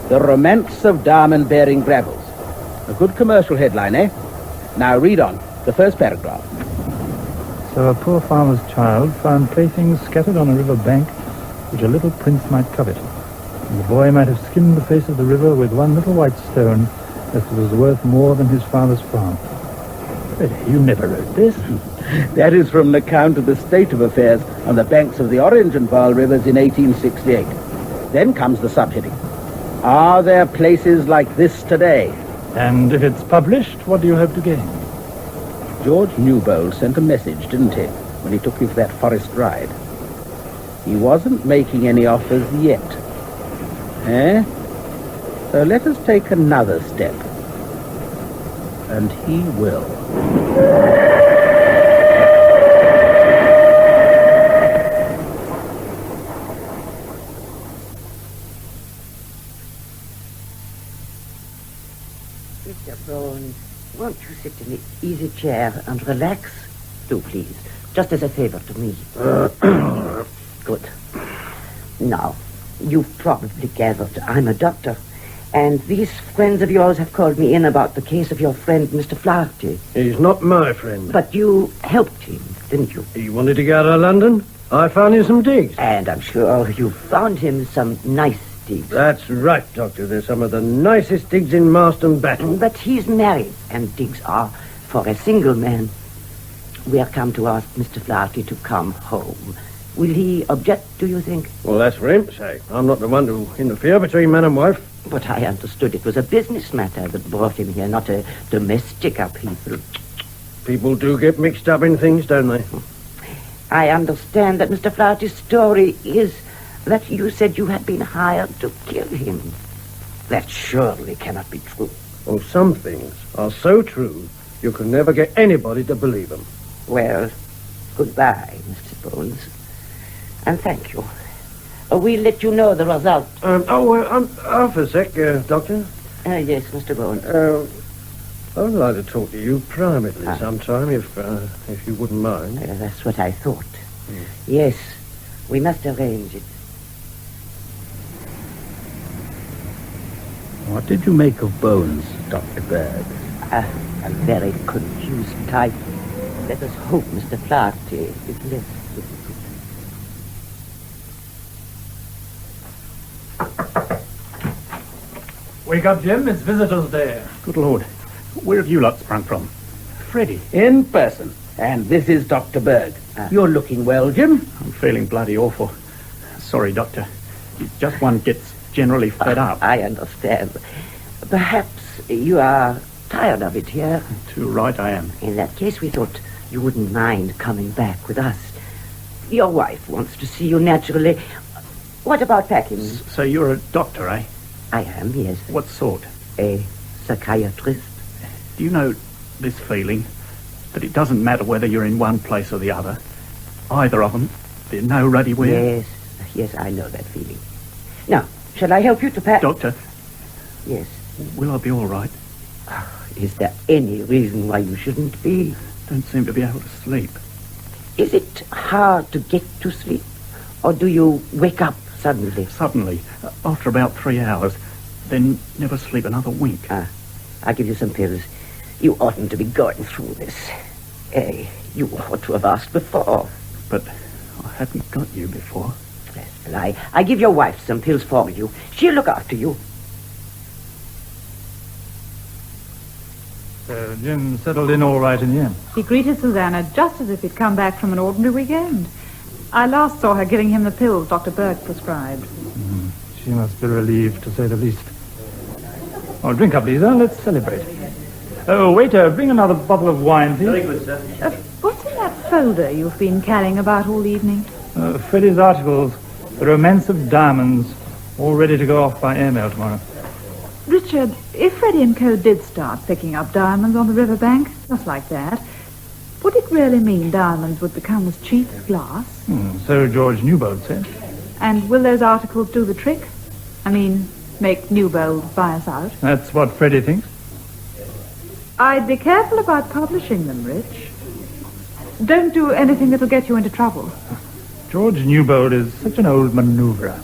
The Romance of Diamond-Bearing Gravels. A good commercial headline, eh? Now read on, the first paragraph. So a poor farmer's child found playthings scattered on a river bank which a little prince might covet. And the boy might have skimmed the face of the river with one little white stone that was worth more than his father's farm. You never wrote this. That is from an account of the state of affairs on the banks of the Orange and Vaal rivers in 1868. Then comes the subheading. Are there places like this today? And if it's published, what do you hope to gain? George Newbold sent a message, didn't he, when he took me for that forest ride? He wasn't making any offers yet. Eh? So let us take another step. And he will. Mr. Bones, won't you sit in the easy chair and relax? Do, please. Just as a favor to me. Good. Now, you've probably gathered I'm a doctor, and these friends of yours have called me in about the case of your friend, Mr. Flaherty. He's not my friend. But you helped him, didn't you? He wanted to get out of London. I found him some digs. And I'm sure you found him some nice digs. That's right, Doctor. They're some of the nicest digs in Marston Battle. But he's married, and digs are for a single man. We are come to ask Mr. Flaherty to come home. Will he object, do you think? Well, that's for him to say. I'm not the one to interfere between man and wife. But I understood it was a business matter that brought him here, not a domestic upheaval. People do get mixed up in things, don't they? I understand that Mr. Flaherty's story is that you said you had been hired to kill him. That surely cannot be true. Well, some things are so true, you can never get anybody to believe them. Well, goodbye, Mr. Bones. And thank you. We'll let you know the result. Half a sec, Doctor. Yes, Mr. Bones. I would like to talk to you privately sometime, if you wouldn't mind. That's what I thought. Yes, we must arrange it. What did you make of Bones, Dr. Berg? A very confused type. Let us hope Mr. Flaherty is less difficult. Wake up, Jim. It's visitors' day. Good Lord. Where have you lot sprung from? Freddie. In person. And this is Dr. Berg. You're looking well, Jim. I'm feeling bloody awful. Sorry, Doctor. Just one gets generally fed up. I understand. Perhaps you are tired of it here. Too right I am. In that case, we thought you wouldn't mind coming back with us. Your wife wants to see you naturally. What about packing? So you're a doctor, eh? I am, yes. What sort? A psychiatrist. Do you know this feeling? That it doesn't matter whether you're in one place or the other. Either of them, they're no ruddy where. Yes, I know that feeling. Now, shall I help you to pack? Doctor? Yes. Will I be all right? Is there any reason why you shouldn't be? Don't seem to be able to sleep. Is it hard to get to sleep? Or do you wake up suddenly? Suddenly, after about 3 hours, then never sleep another wink. I'll give you some pills. You oughtn't to be going through this. You ought to have asked before. But I hadn't got you before. Well, I give your wife some pills for you. She'll look after you. So Jim settled in all right in the end. He greeted Susanna just as if he'd come back from an ordinary weekend. I last saw her giving him the pills Dr. Berg prescribed. She must be relieved, to say the least. Oh, drink up, Lisa. Let's celebrate. Oh, waiter, bring another bottle of wine, please. Very good, sir. What's in that folder you've been carrying about all evening? Freddie's articles, The Romance of Diamonds, all ready to go off by airmail tomorrow. Richard, if Freddie and Co. did start picking up diamonds on the riverbank, just like that, would it really mean diamonds would become as cheap as glass? So George Newbold said. And will those articles do the trick? I mean, make Newbold buy us out? That's what Freddie thinks. I'd be careful about publishing them, Rich. Don't do anything that'll get you into trouble. George Newbold is such an old maneuverer.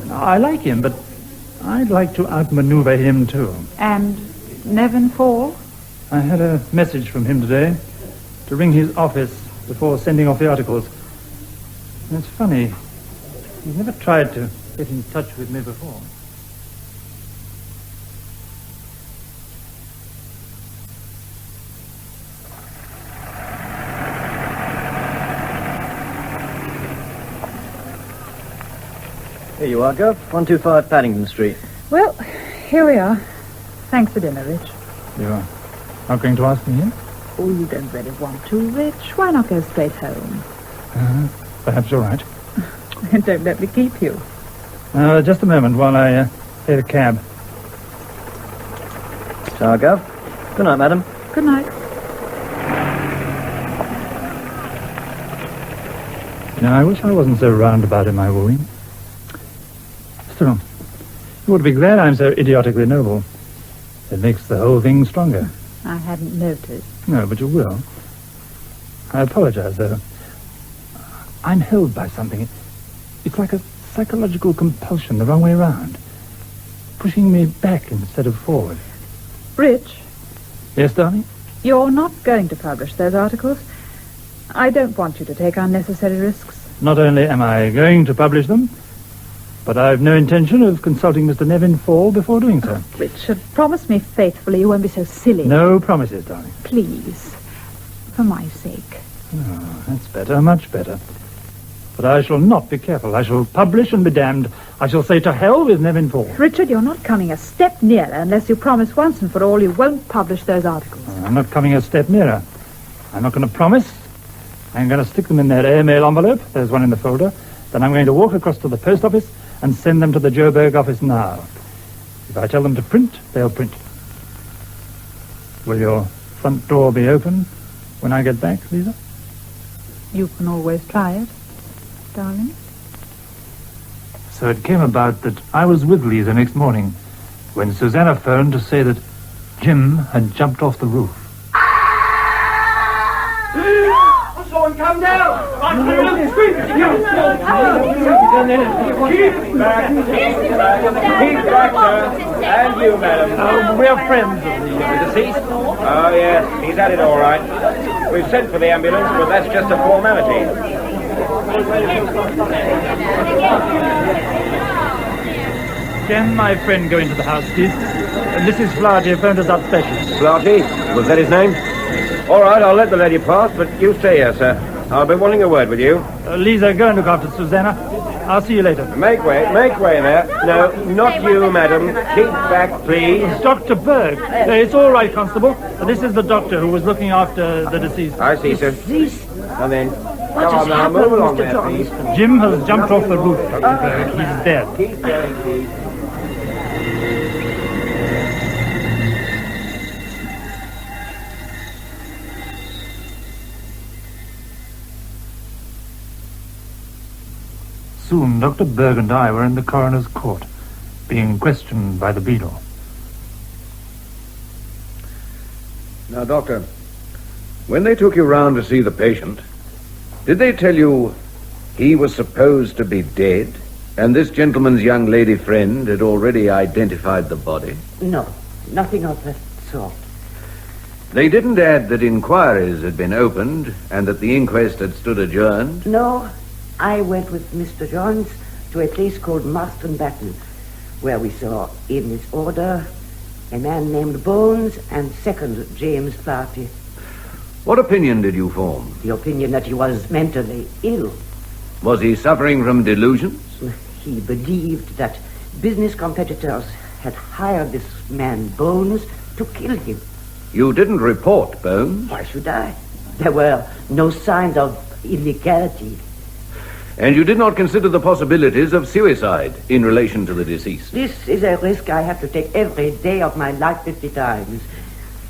I like him, but I'd like to outmaneuver him too. And Nevin Fall? I had a message from him today to ring his office before sending off the articles. And it's funny, he's never tried to get in touch with me before. Here you are, Gov. 125 Partington Street. Well, here we are. Thanks for dinner, Rich. You are not going to ask me in? Oh, you don't really want to, Rich. Why not go straight home? Perhaps you're right. And don't let me keep you. Just a moment while I pay the cab. So, Gov. Good night, madam. Good night. You know, I wish I wasn't so roundabout in my wooing. Still, you ought to be glad I'm so idiotically noble. It makes the whole thing stronger. I hadn't noticed. No, but you will. I apologize, though. I'm held by something. It's like a psychological compulsion the wrong way around. Pushing me back instead of forward. Rich? Yes, darling? You're not going to publish those articles. I don't want you to take unnecessary risks. Not only am I going to publish them, but I've no intention of consulting Mr. Nevin Fall before doing so. Richard, promise me faithfully you won't be so silly. No promises, darling. Please. For my sake. Oh, that's better, much better. But I shall not be careful. I shall publish and be damned. I shall say to hell with Nevin Fall. Richard, you're not coming a step nearer unless you promise once and for all you won't publish those articles. I'm not coming a step nearer. I'm not going to promise. I'm going to stick them in that airmail envelope. There's one in the folder. Then I'm going to walk across to the post office and send them to the Bergh office now. If I tell them to print, they'll print. Will your front door be open when I get back, Lisa? You can always try it, darling. So it came about that I was with Lisa next morning when Susanna phoned to say that Jim had jumped off the roof. Someone come down! Keep back, sir. And you, madam. We're friends of the deceased? Oh, yes. He's at it all right. We've sent for the ambulance, but that's just a formality. Can my friend go into the house, please? Mrs. Flaherty phoned us up special. Flaherty? Was that his name? All right, I'll let the lady pass, but you stay here, sir. I'll be wanting a word with you. Lisa, go and look after Susanna. I'll see you later. Make way there. No, not you, madam. Keep back, please. It's Dr. Berg. It's all right, Constable. This is the doctor who was looking after the deceased. I see, sir. And then, come on now, move along there, please. Jim has jumped off the roof, Dr. Berg. He's dead. Keep going, please. Soon, Dr. Berg and I were in the coroner's court, being questioned by the beadle. Now, Doctor, when they took you round to see the patient, did they tell you he was supposed to be dead, and this gentleman's young lady friend had already identified the body? No, nothing of that sort. They didn't add that inquiries had been opened and that the inquest had stood adjourned? No, I went with Mr. Johns to a place called Marston-Batten, where we saw, in this order, a man named Bones and second James Flaherty. What opinion did you form? The opinion that he was mentally ill. Was he suffering from delusions? He believed that business competitors had hired this man, Bones, to kill him. You didn't report Bones? Why should I? There were no signs of illegality. And you did not consider the possibilities of suicide in relation to the deceased? This is a risk I have to take every day of my life 50 times.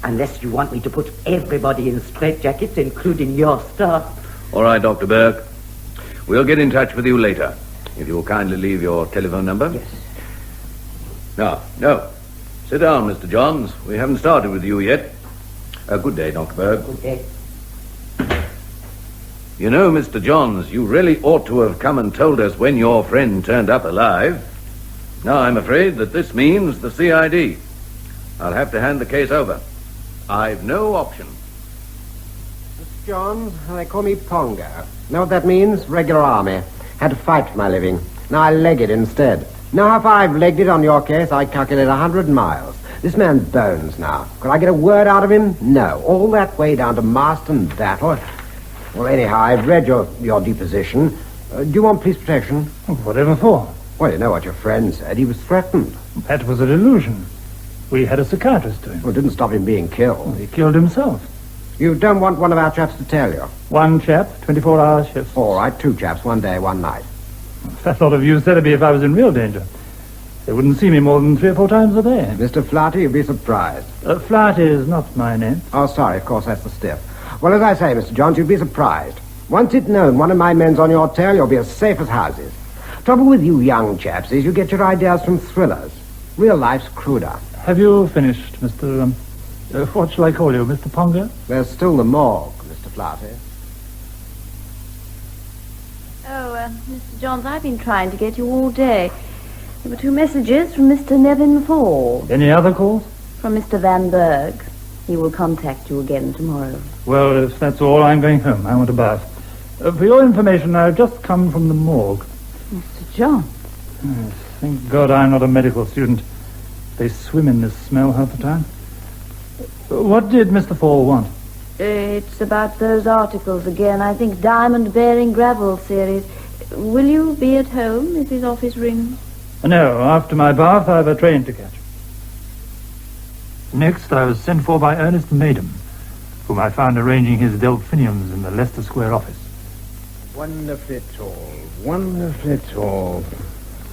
Unless you want me to put everybody in straitjackets, including your staff. All right, Dr. Berg. We'll get in touch with you later. If you'll kindly leave your telephone number. Yes. No. Sit down, Mr. Johns. We haven't started with you yet. Good day, Dr. Berg. Good day. You know, Mr. Johns, you really ought to have come and told us when your friend turned up alive. Now, I'm afraid that this means the CID. I'll have to hand the case over. I've no option. Mr. Johns, they call me Pongo. Know what that means? Regular army. Had to fight for my living. Now I leg it instead. Now if I've legged it on your case, I calculate 100 miles. This man's Bones now. Could I get a word out of him? No. All that way down to Marston Battle. Well, anyhow, I've read your deposition. Do you want police protection? Whatever for? Well, you know what your friend said. He was threatened. That was a delusion. We had a psychiatrist to him. Well, it didn't stop him being killed. He killed himself. You don't want one of our chaps to tell you? One chap, 24-hour shifts. All right, two chaps, one day, one night. That sort of use said to me if I was in real danger. They wouldn't see me more than 3 or 4 times a day. Mr. Flaherty, you'd be surprised. Flaherty is not my name. Oh, sorry, of course, that's the stiff. Well, as I say, Mr. Johns, you'd be surprised. Once it's known one of my men's on your tail, you'll be as safe as houses. Trouble with you young chaps is you get your ideas from thrillers. Real life's cruder. Have you finished, Mr. What shall I call you, Mr. Pongo? There's still the morgue, Mr. Flaherty. Oh, Mr. Johns, I've been trying to get you all day. There were 2 messages from Mr. Nevin Ford. Any other calls? From Mr. Van Berg. He will contact you again tomorrow. Well, if that's all, I'm going home. I want a bath. For your information, I've just come from the morgue. Mr. John? Yes, thank God I'm not a medical student. They swim in this smell half the time. What did Mr. Fall want? It's about those articles again. I think Diamond Bearing Gravel series. Will you be at home if his office rings? No, after my bath, I have a train to catch. Next, I was sent for by Ernest Maiden, whom I found arranging his delphiniums in the Leicester Square office. Wonderfully tall, wonderfully tall.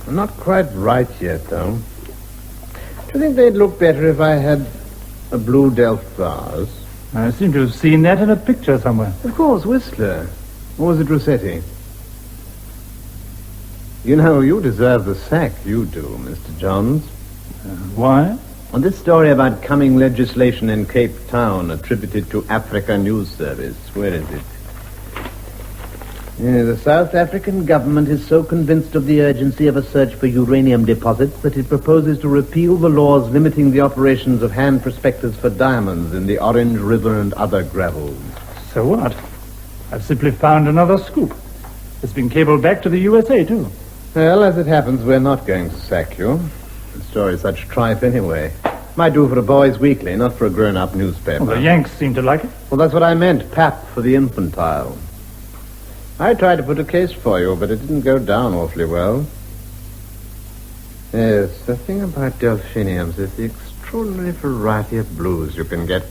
Not quite right yet, though. Do you think they'd look better if I had a blue Delft vase? I seem to have seen that in a picture somewhere. Of course, Whistler. Or was it Rossetti? You know, you deserve the sack, you do, Mr. Johns. Why? On this story about coming legislation in Cape Town attributed to Africa News Service. Where is it? Yeah, the South African government is so convinced of the urgency of a search for uranium deposits that it proposes to repeal the laws limiting the operations of hand prospectors for diamonds in the Orange River and other gravels. So what? I've simply found another scoop. It's been cabled back to the USA, too. Well, as it happens, we're not going to sack you. The story's such tripe anyway. Might do for a boys' weekly, not for a grown-up newspaper. Well, the Yanks seem to like it. Well, that's what I meant, pap for the infantile. I tried to put a case for you, but it didn't go down awfully well. Yes, the thing about delphiniums is the extraordinary variety of blues you can get.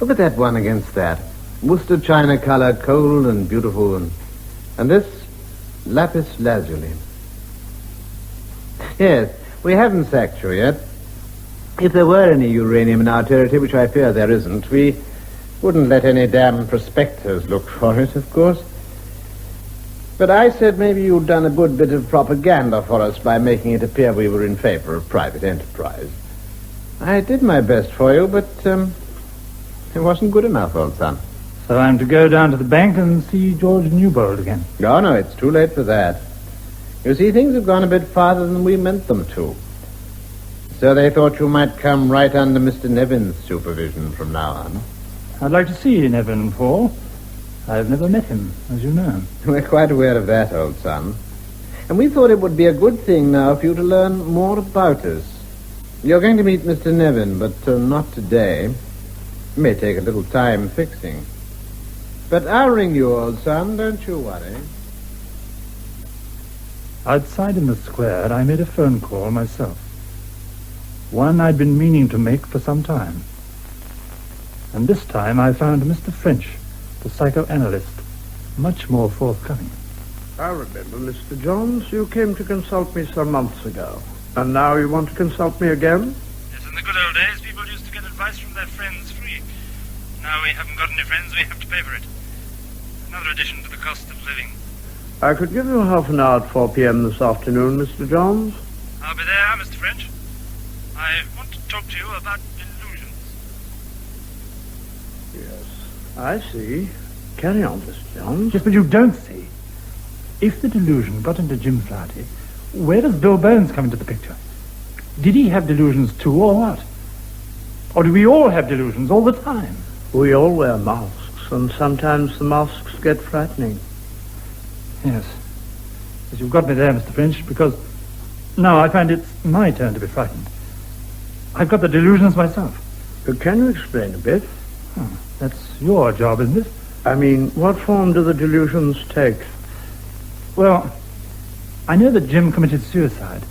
Look at that one against that. Worcester china color, cold and beautiful, and this lapis lazuli. Yes, we haven't sacked you yet. If there were any uranium in our territory, which I fear there isn't, we wouldn't let any damn prospectors look for it, of course. But I said maybe you'd done a good bit of propaganda for us by making it appear we were in favor of private enterprise. I did my best for you, but it wasn't good enough, old son. So I'm to go down to the bank and see George Newbold again? No, it's too late for that. You see, things have gone a bit farther than we meant them to. So they thought you might come right under Mr. Nevin's supervision from now on. I'd like to see Nevin, Paul. I've never met him, as you know. We're quite aware of that, old son. And we thought it would be a good thing now for you to learn more about us. You're going to meet Mr. Nevin, but not today. It may take a little time fixing. But I'll ring you, old son, don't you worry. Outside in the square, I made a phone call myself. One I'd been meaning to make for some time. And this time I found Mr. French, the psychoanalyst, much more forthcoming. I remember, Mr. Johns, you came to consult me some months ago. And now you want to consult me again? Yes, in the good old days, people used to get advice from their friends free. Now we haven't got any friends, we have to pay for it. Another addition to the cost of living. I could give you half an hour at 4 p.m. this afternoon, Mr. Johns. I'll be there, Mr. French. I want to talk to you about delusions. Yes, I see. Carry on, Mr. Johns. Yes, but you don't see. If the delusion got into Jim Flaherty, where does Bill Bones come into the picture? Did he have delusions too, or what? Or do we all have delusions all the time? We all wear masks, and sometimes the masks get frightening. Yes. Yes, you've got me there, Mr. French, because now I find it's my turn to be frightened. I've got the delusions myself. Can you explain a bit? Oh, that's your job, isn't it? I mean, what form do the delusions take? Well, I know that Jim committed suicide,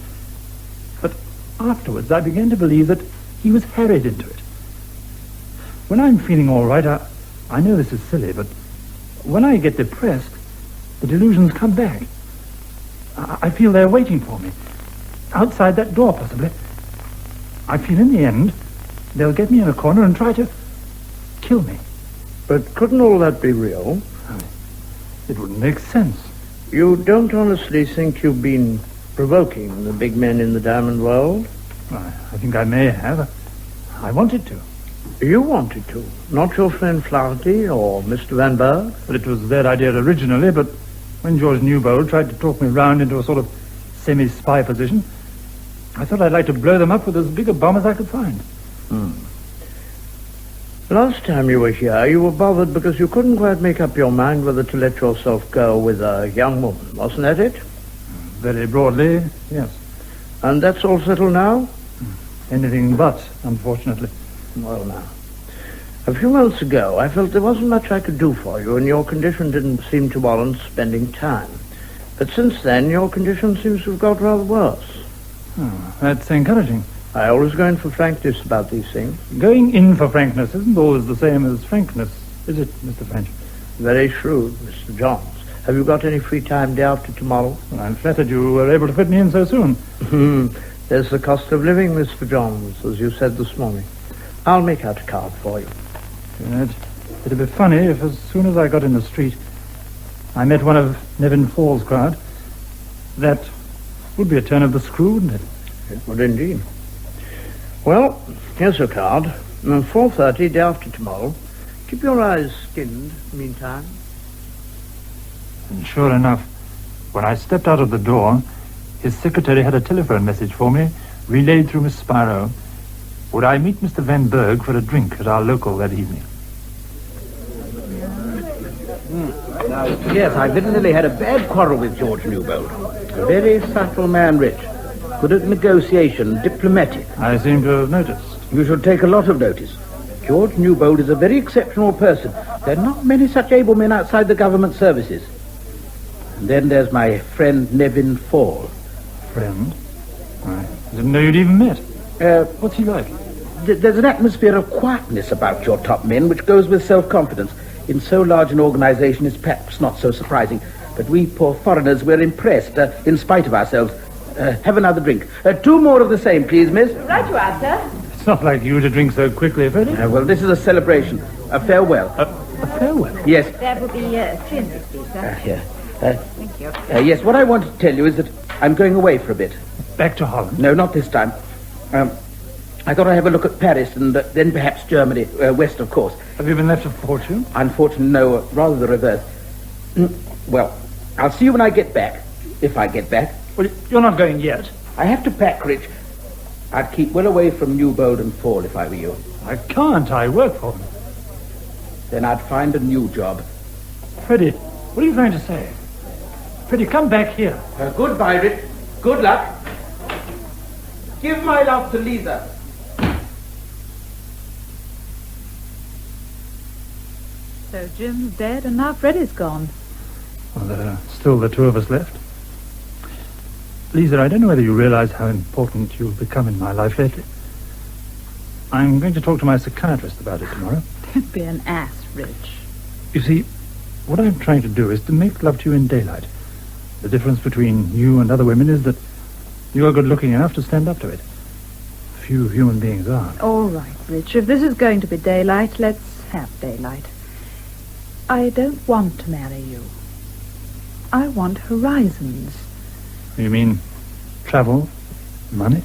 but afterwards I began to believe that he was harried into it. When I'm feeling all right, I know this is silly, but when I get depressed, the delusions come back. I feel they're waiting for me. Outside that door, possibly. I feel in the end, they'll get me in a corner and try to kill me. But couldn't all that be real? It wouldn't make sense. You don't honestly think you've been provoking the big men in the diamond world? I think I may have. I wanted to. You wanted to? Not your friend Flaherty or Mr. Van Berg? But it was their idea originally, but when George Newbold tried to talk me round into a sort of semi-spy position, I thought I'd like to blow them up with as big a bomb as I could find. Last time you were here, you were bothered because you couldn't quite make up your mind whether to let yourself go with a young woman. Wasn't that it? Very broadly, yes. And that's all settled now? Anything but, unfortunately. Well, now, a few months ago, I felt there wasn't much I could do for you, and your condition didn't seem to warrant spending time. But since then, your condition seems to have got rather worse. Oh, that's encouraging. I always go in for frankness about these things. Going in for frankness isn't always the same as frankness, is it, Mr. French? Very shrewd, Mr. Johns. Have you got any free time day after tomorrow? Well, I'm flattered you were able to fit me in so soon. There's the cost of living, Mr. Johns, as you said this morning. I'll make out a card for you. It'd be funny if as soon as I got in the street, I met one of Nevin Fall's crowd. That would be a turn of the screw, wouldn't it? It would indeed. Well, here's your card. 4:30, day after tomorrow. Keep your eyes skinned, meantime. And sure enough, when I stepped out of the door, his secretary had a telephone message for me, relayed through Miss Spiro. Would I meet Mr. Van Berg for a drink at our local that evening? Yes, I've evidently had a bad quarrel with George Newbold. A very subtle man, Rich. Good at negotiation, diplomatic. I seem to have noticed. You should take a lot of notice. George Newbold is a very exceptional person. There are not many such able men outside the government services. And then there's my friend Nevin Fall. Friend? I didn't know you'd even met. What's he like? There's an atmosphere of quietness about your top men, which goes with self-confidence. In so large an organization, it's perhaps not so surprising. But we poor foreigners, we're impressed, in spite of ourselves. Have another drink. 2 more of the same, please, miss. Right you are, sir. It's not like you to drink so quickly, Freddie. Well, this is a celebration. A farewell. A farewell? Yes. That will be 360, sir. Yeah. Thank you. Yes, what I want to tell you is that I'm going away for a bit. Back to Holland? No, not this time. I thought I'd have a look at Paris and then perhaps Germany, west, of course. Have you been left a fortune? Unfortunately, no, rather the reverse. Well, I'll see you when I get back, if I get back. Well, you're not going yet. I have to pack, Rich. I'd keep well away from Newbold and Fall if I were you. I can't. I work for them. Then I'd find a new job. Freddie, what are you trying to say? Freddie, come back here. Goodbye, Rich. Good luck. Give my love to Lisa. So Jim's dead and now Freddie's gone. Well, there are still the 2 of us left. Lisa, I don't know whether you realize how important you've become in my life lately. I'm going to talk to my psychiatrist about it tomorrow. Don't be an ass, Rich. You see, what I'm trying to do is to make love to you in daylight. The difference between you and other women is that you are good looking enough to stand up to it. Few human beings are. All right, Rich. If this is going to be daylight, let's have daylight. I don't want to marry you. I want horizons. You mean travel, money?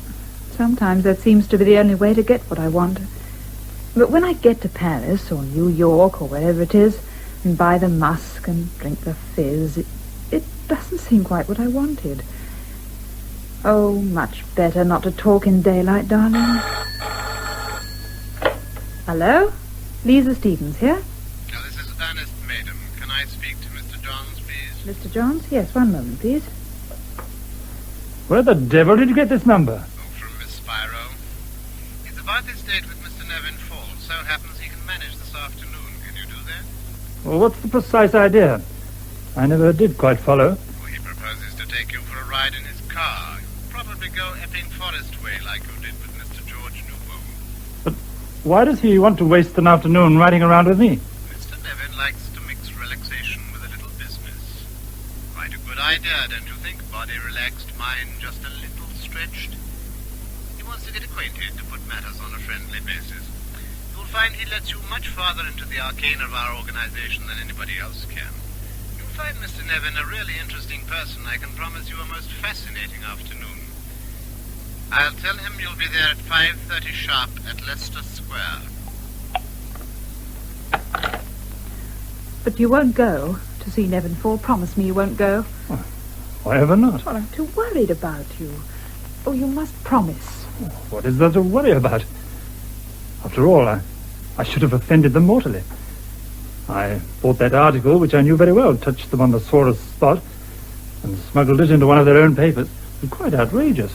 Sometimes that seems to be the only way to get what I want. But when I get to Paris or New York or wherever it is and buy the musk and drink the fizz, it doesn't seem quite what I wanted. Oh, much better not to talk in daylight, darling. Hello? Lisa Stevens here? Now, this is Ernest Madam. Can I speak to Mr. Johns, please? Mr. Johns? Yes, one moment, please. Where the devil did you get this number? From Miss Spiro. It's about this date with Mr. Nevin Fall. So happens he can manage this afternoon. Can you do that? Well, what's the precise idea? I never did quite follow. Well, he proposes to take you for a ride in his car. Probably go Epping Forest way like you did with Mr. George Newbold. But why does he want to waste an afternoon riding around with me? Mr. Nevin likes to mix relaxation with a little business. Quite a good idea, don't you think? Body relaxed, mind just a little stretched. He wants to get acquainted, to put matters on a friendly basis. You'll find he lets you much farther into the arcane of our organization than anybody else can. You'll find Mr. Nevin a really interesting person. I can promise you a most fascinating afternoon. I'll tell him you'll be there at 5:30 sharp at Leicester Square. But you won't go to see Nevin Fall. Promise me you won't go. Why ever not? Well, I'm too worried about you. Oh, you must promise. What is there to worry about? After all, I should have offended them mortally. I bought that article, which I knew very well touched them on the sorest spot, and smuggled it into one of their own papers. It was quite outrageous.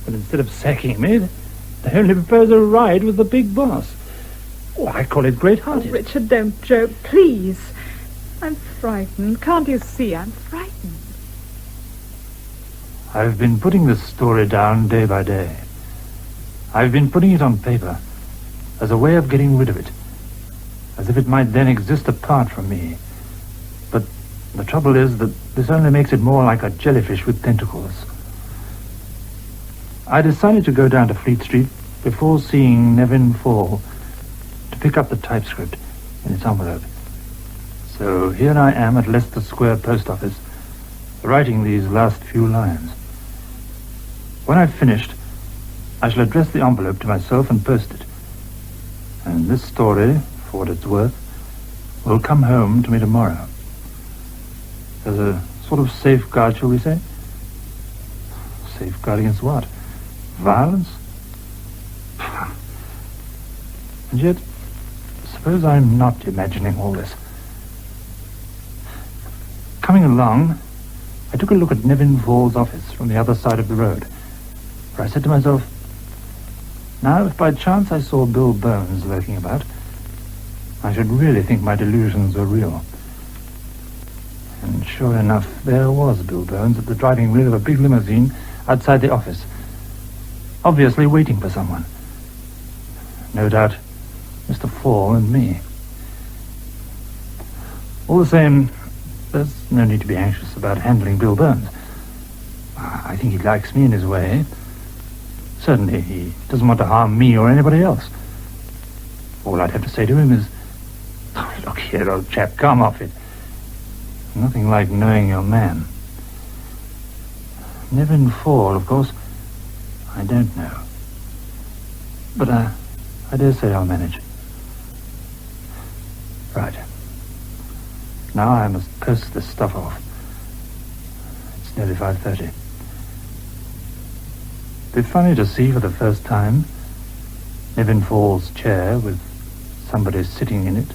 But instead of sacking me, they only proposed a ride with the big boss. Oh, I call it great-hearted. Oh, Richard, don't joke, please. I'm frightened. Can't you see I'm frightened? I've been putting this story down day by day. I've been putting it on paper as a way of getting rid of it, as if it might then exist apart from me. But the trouble is that this only makes it more like a jellyfish with tentacles. I decided to go down to Fleet Street before seeing Nevin Fall to pick up the typescript in its envelope. So here I am at Leicester Square Post Office, writing these last few lines. When I've finished, I shall address the envelope to myself and post it. And this story, for what it's worth, will come home to me tomorrow. As a sort of safeguard, shall we say? Safeguard against what? Violence? And yet, suppose I'm not imagining all this. Coming along, I took a look at Nevin Fall's office from the other side of the road, where I said to myself, now if by chance I saw Bill Bones lurking about, I should really think my delusions were real. And sure enough, there was Bill Bones at the driving wheel of a big limousine outside the office, obviously waiting for someone. No doubt, Mr. Fall and me. All the same, there's no need to be anxious about handling Bill Bones. I think he likes me in his way. Certainly, he doesn't want to harm me or anybody else. All I'd have to say to him is, oh, look here, old chap, come off it. Nothing like knowing your man. Nevin Fall, of course, I don't know. But I dare say I'll manage. Right. Now I must post this stuff off. It's nearly 5:30. Be funny to see for the first time Nevin Fall's chair with somebody sitting in it.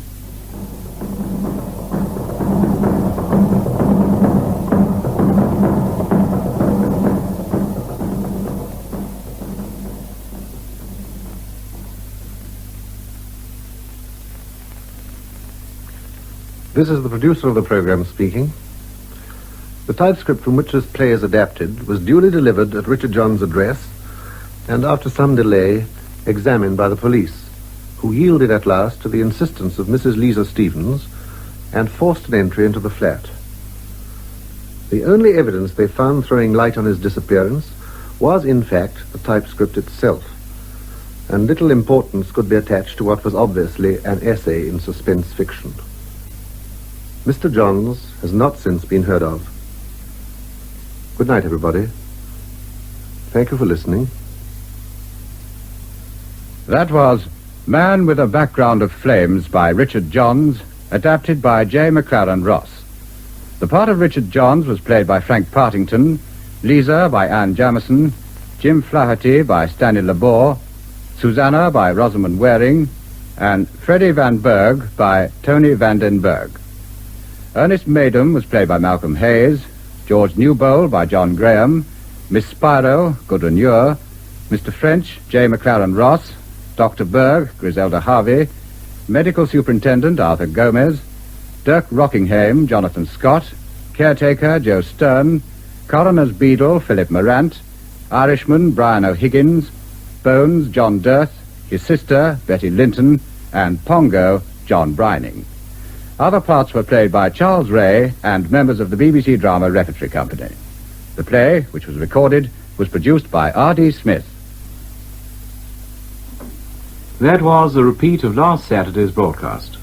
This is the producer of the program speaking. The typescript from which this play is adapted was duly delivered at Richard John's address and, after some delay, examined by the police, who yielded at last to the insistence of Mrs. Lisa Stevens and forced an entry into the flat. The only evidence they found throwing light on his disappearance was, in fact, the typescript itself, and little importance could be attached to what was obviously an essay in suspense fiction. Mr. Johns has not since been heard of. Good night, everybody. Thank you for listening. That was Man with a Background of Flames by Richard Johns, adapted by J. Maclaren-Ross. The part of Richard Johns was played by Frank Partington, Lisa by Anne Jameson, Jim Flaherty by Stanley Labor, Susanna by Rosamund Waring, and Freddie Van Berg by Tony Van den Berg. Ernest Maydam was played by Malcolm Hayes, George Newbold by John Graham, Miss Spiro, Gudrun Ure, Mr. French, J. Maclaren-Ross, Dr. Berg, Grizelda Hervey, Medical Superintendent Arthur Gomez, Dirk Rockinghame, Jonathan Scott, Caretaker Joe Sterne, Coroner's Beadle Philip Morant, Irishman Brian O'Higgins, Bones John Dirth, his sister Betty Linton, and Pongo John Bryning. Other parts were played by Charles Ray and members of the BBC Drama Repertory Company. The play, which was recorded, was produced by R.D. Smith. That was a repeat of last Saturday's broadcast.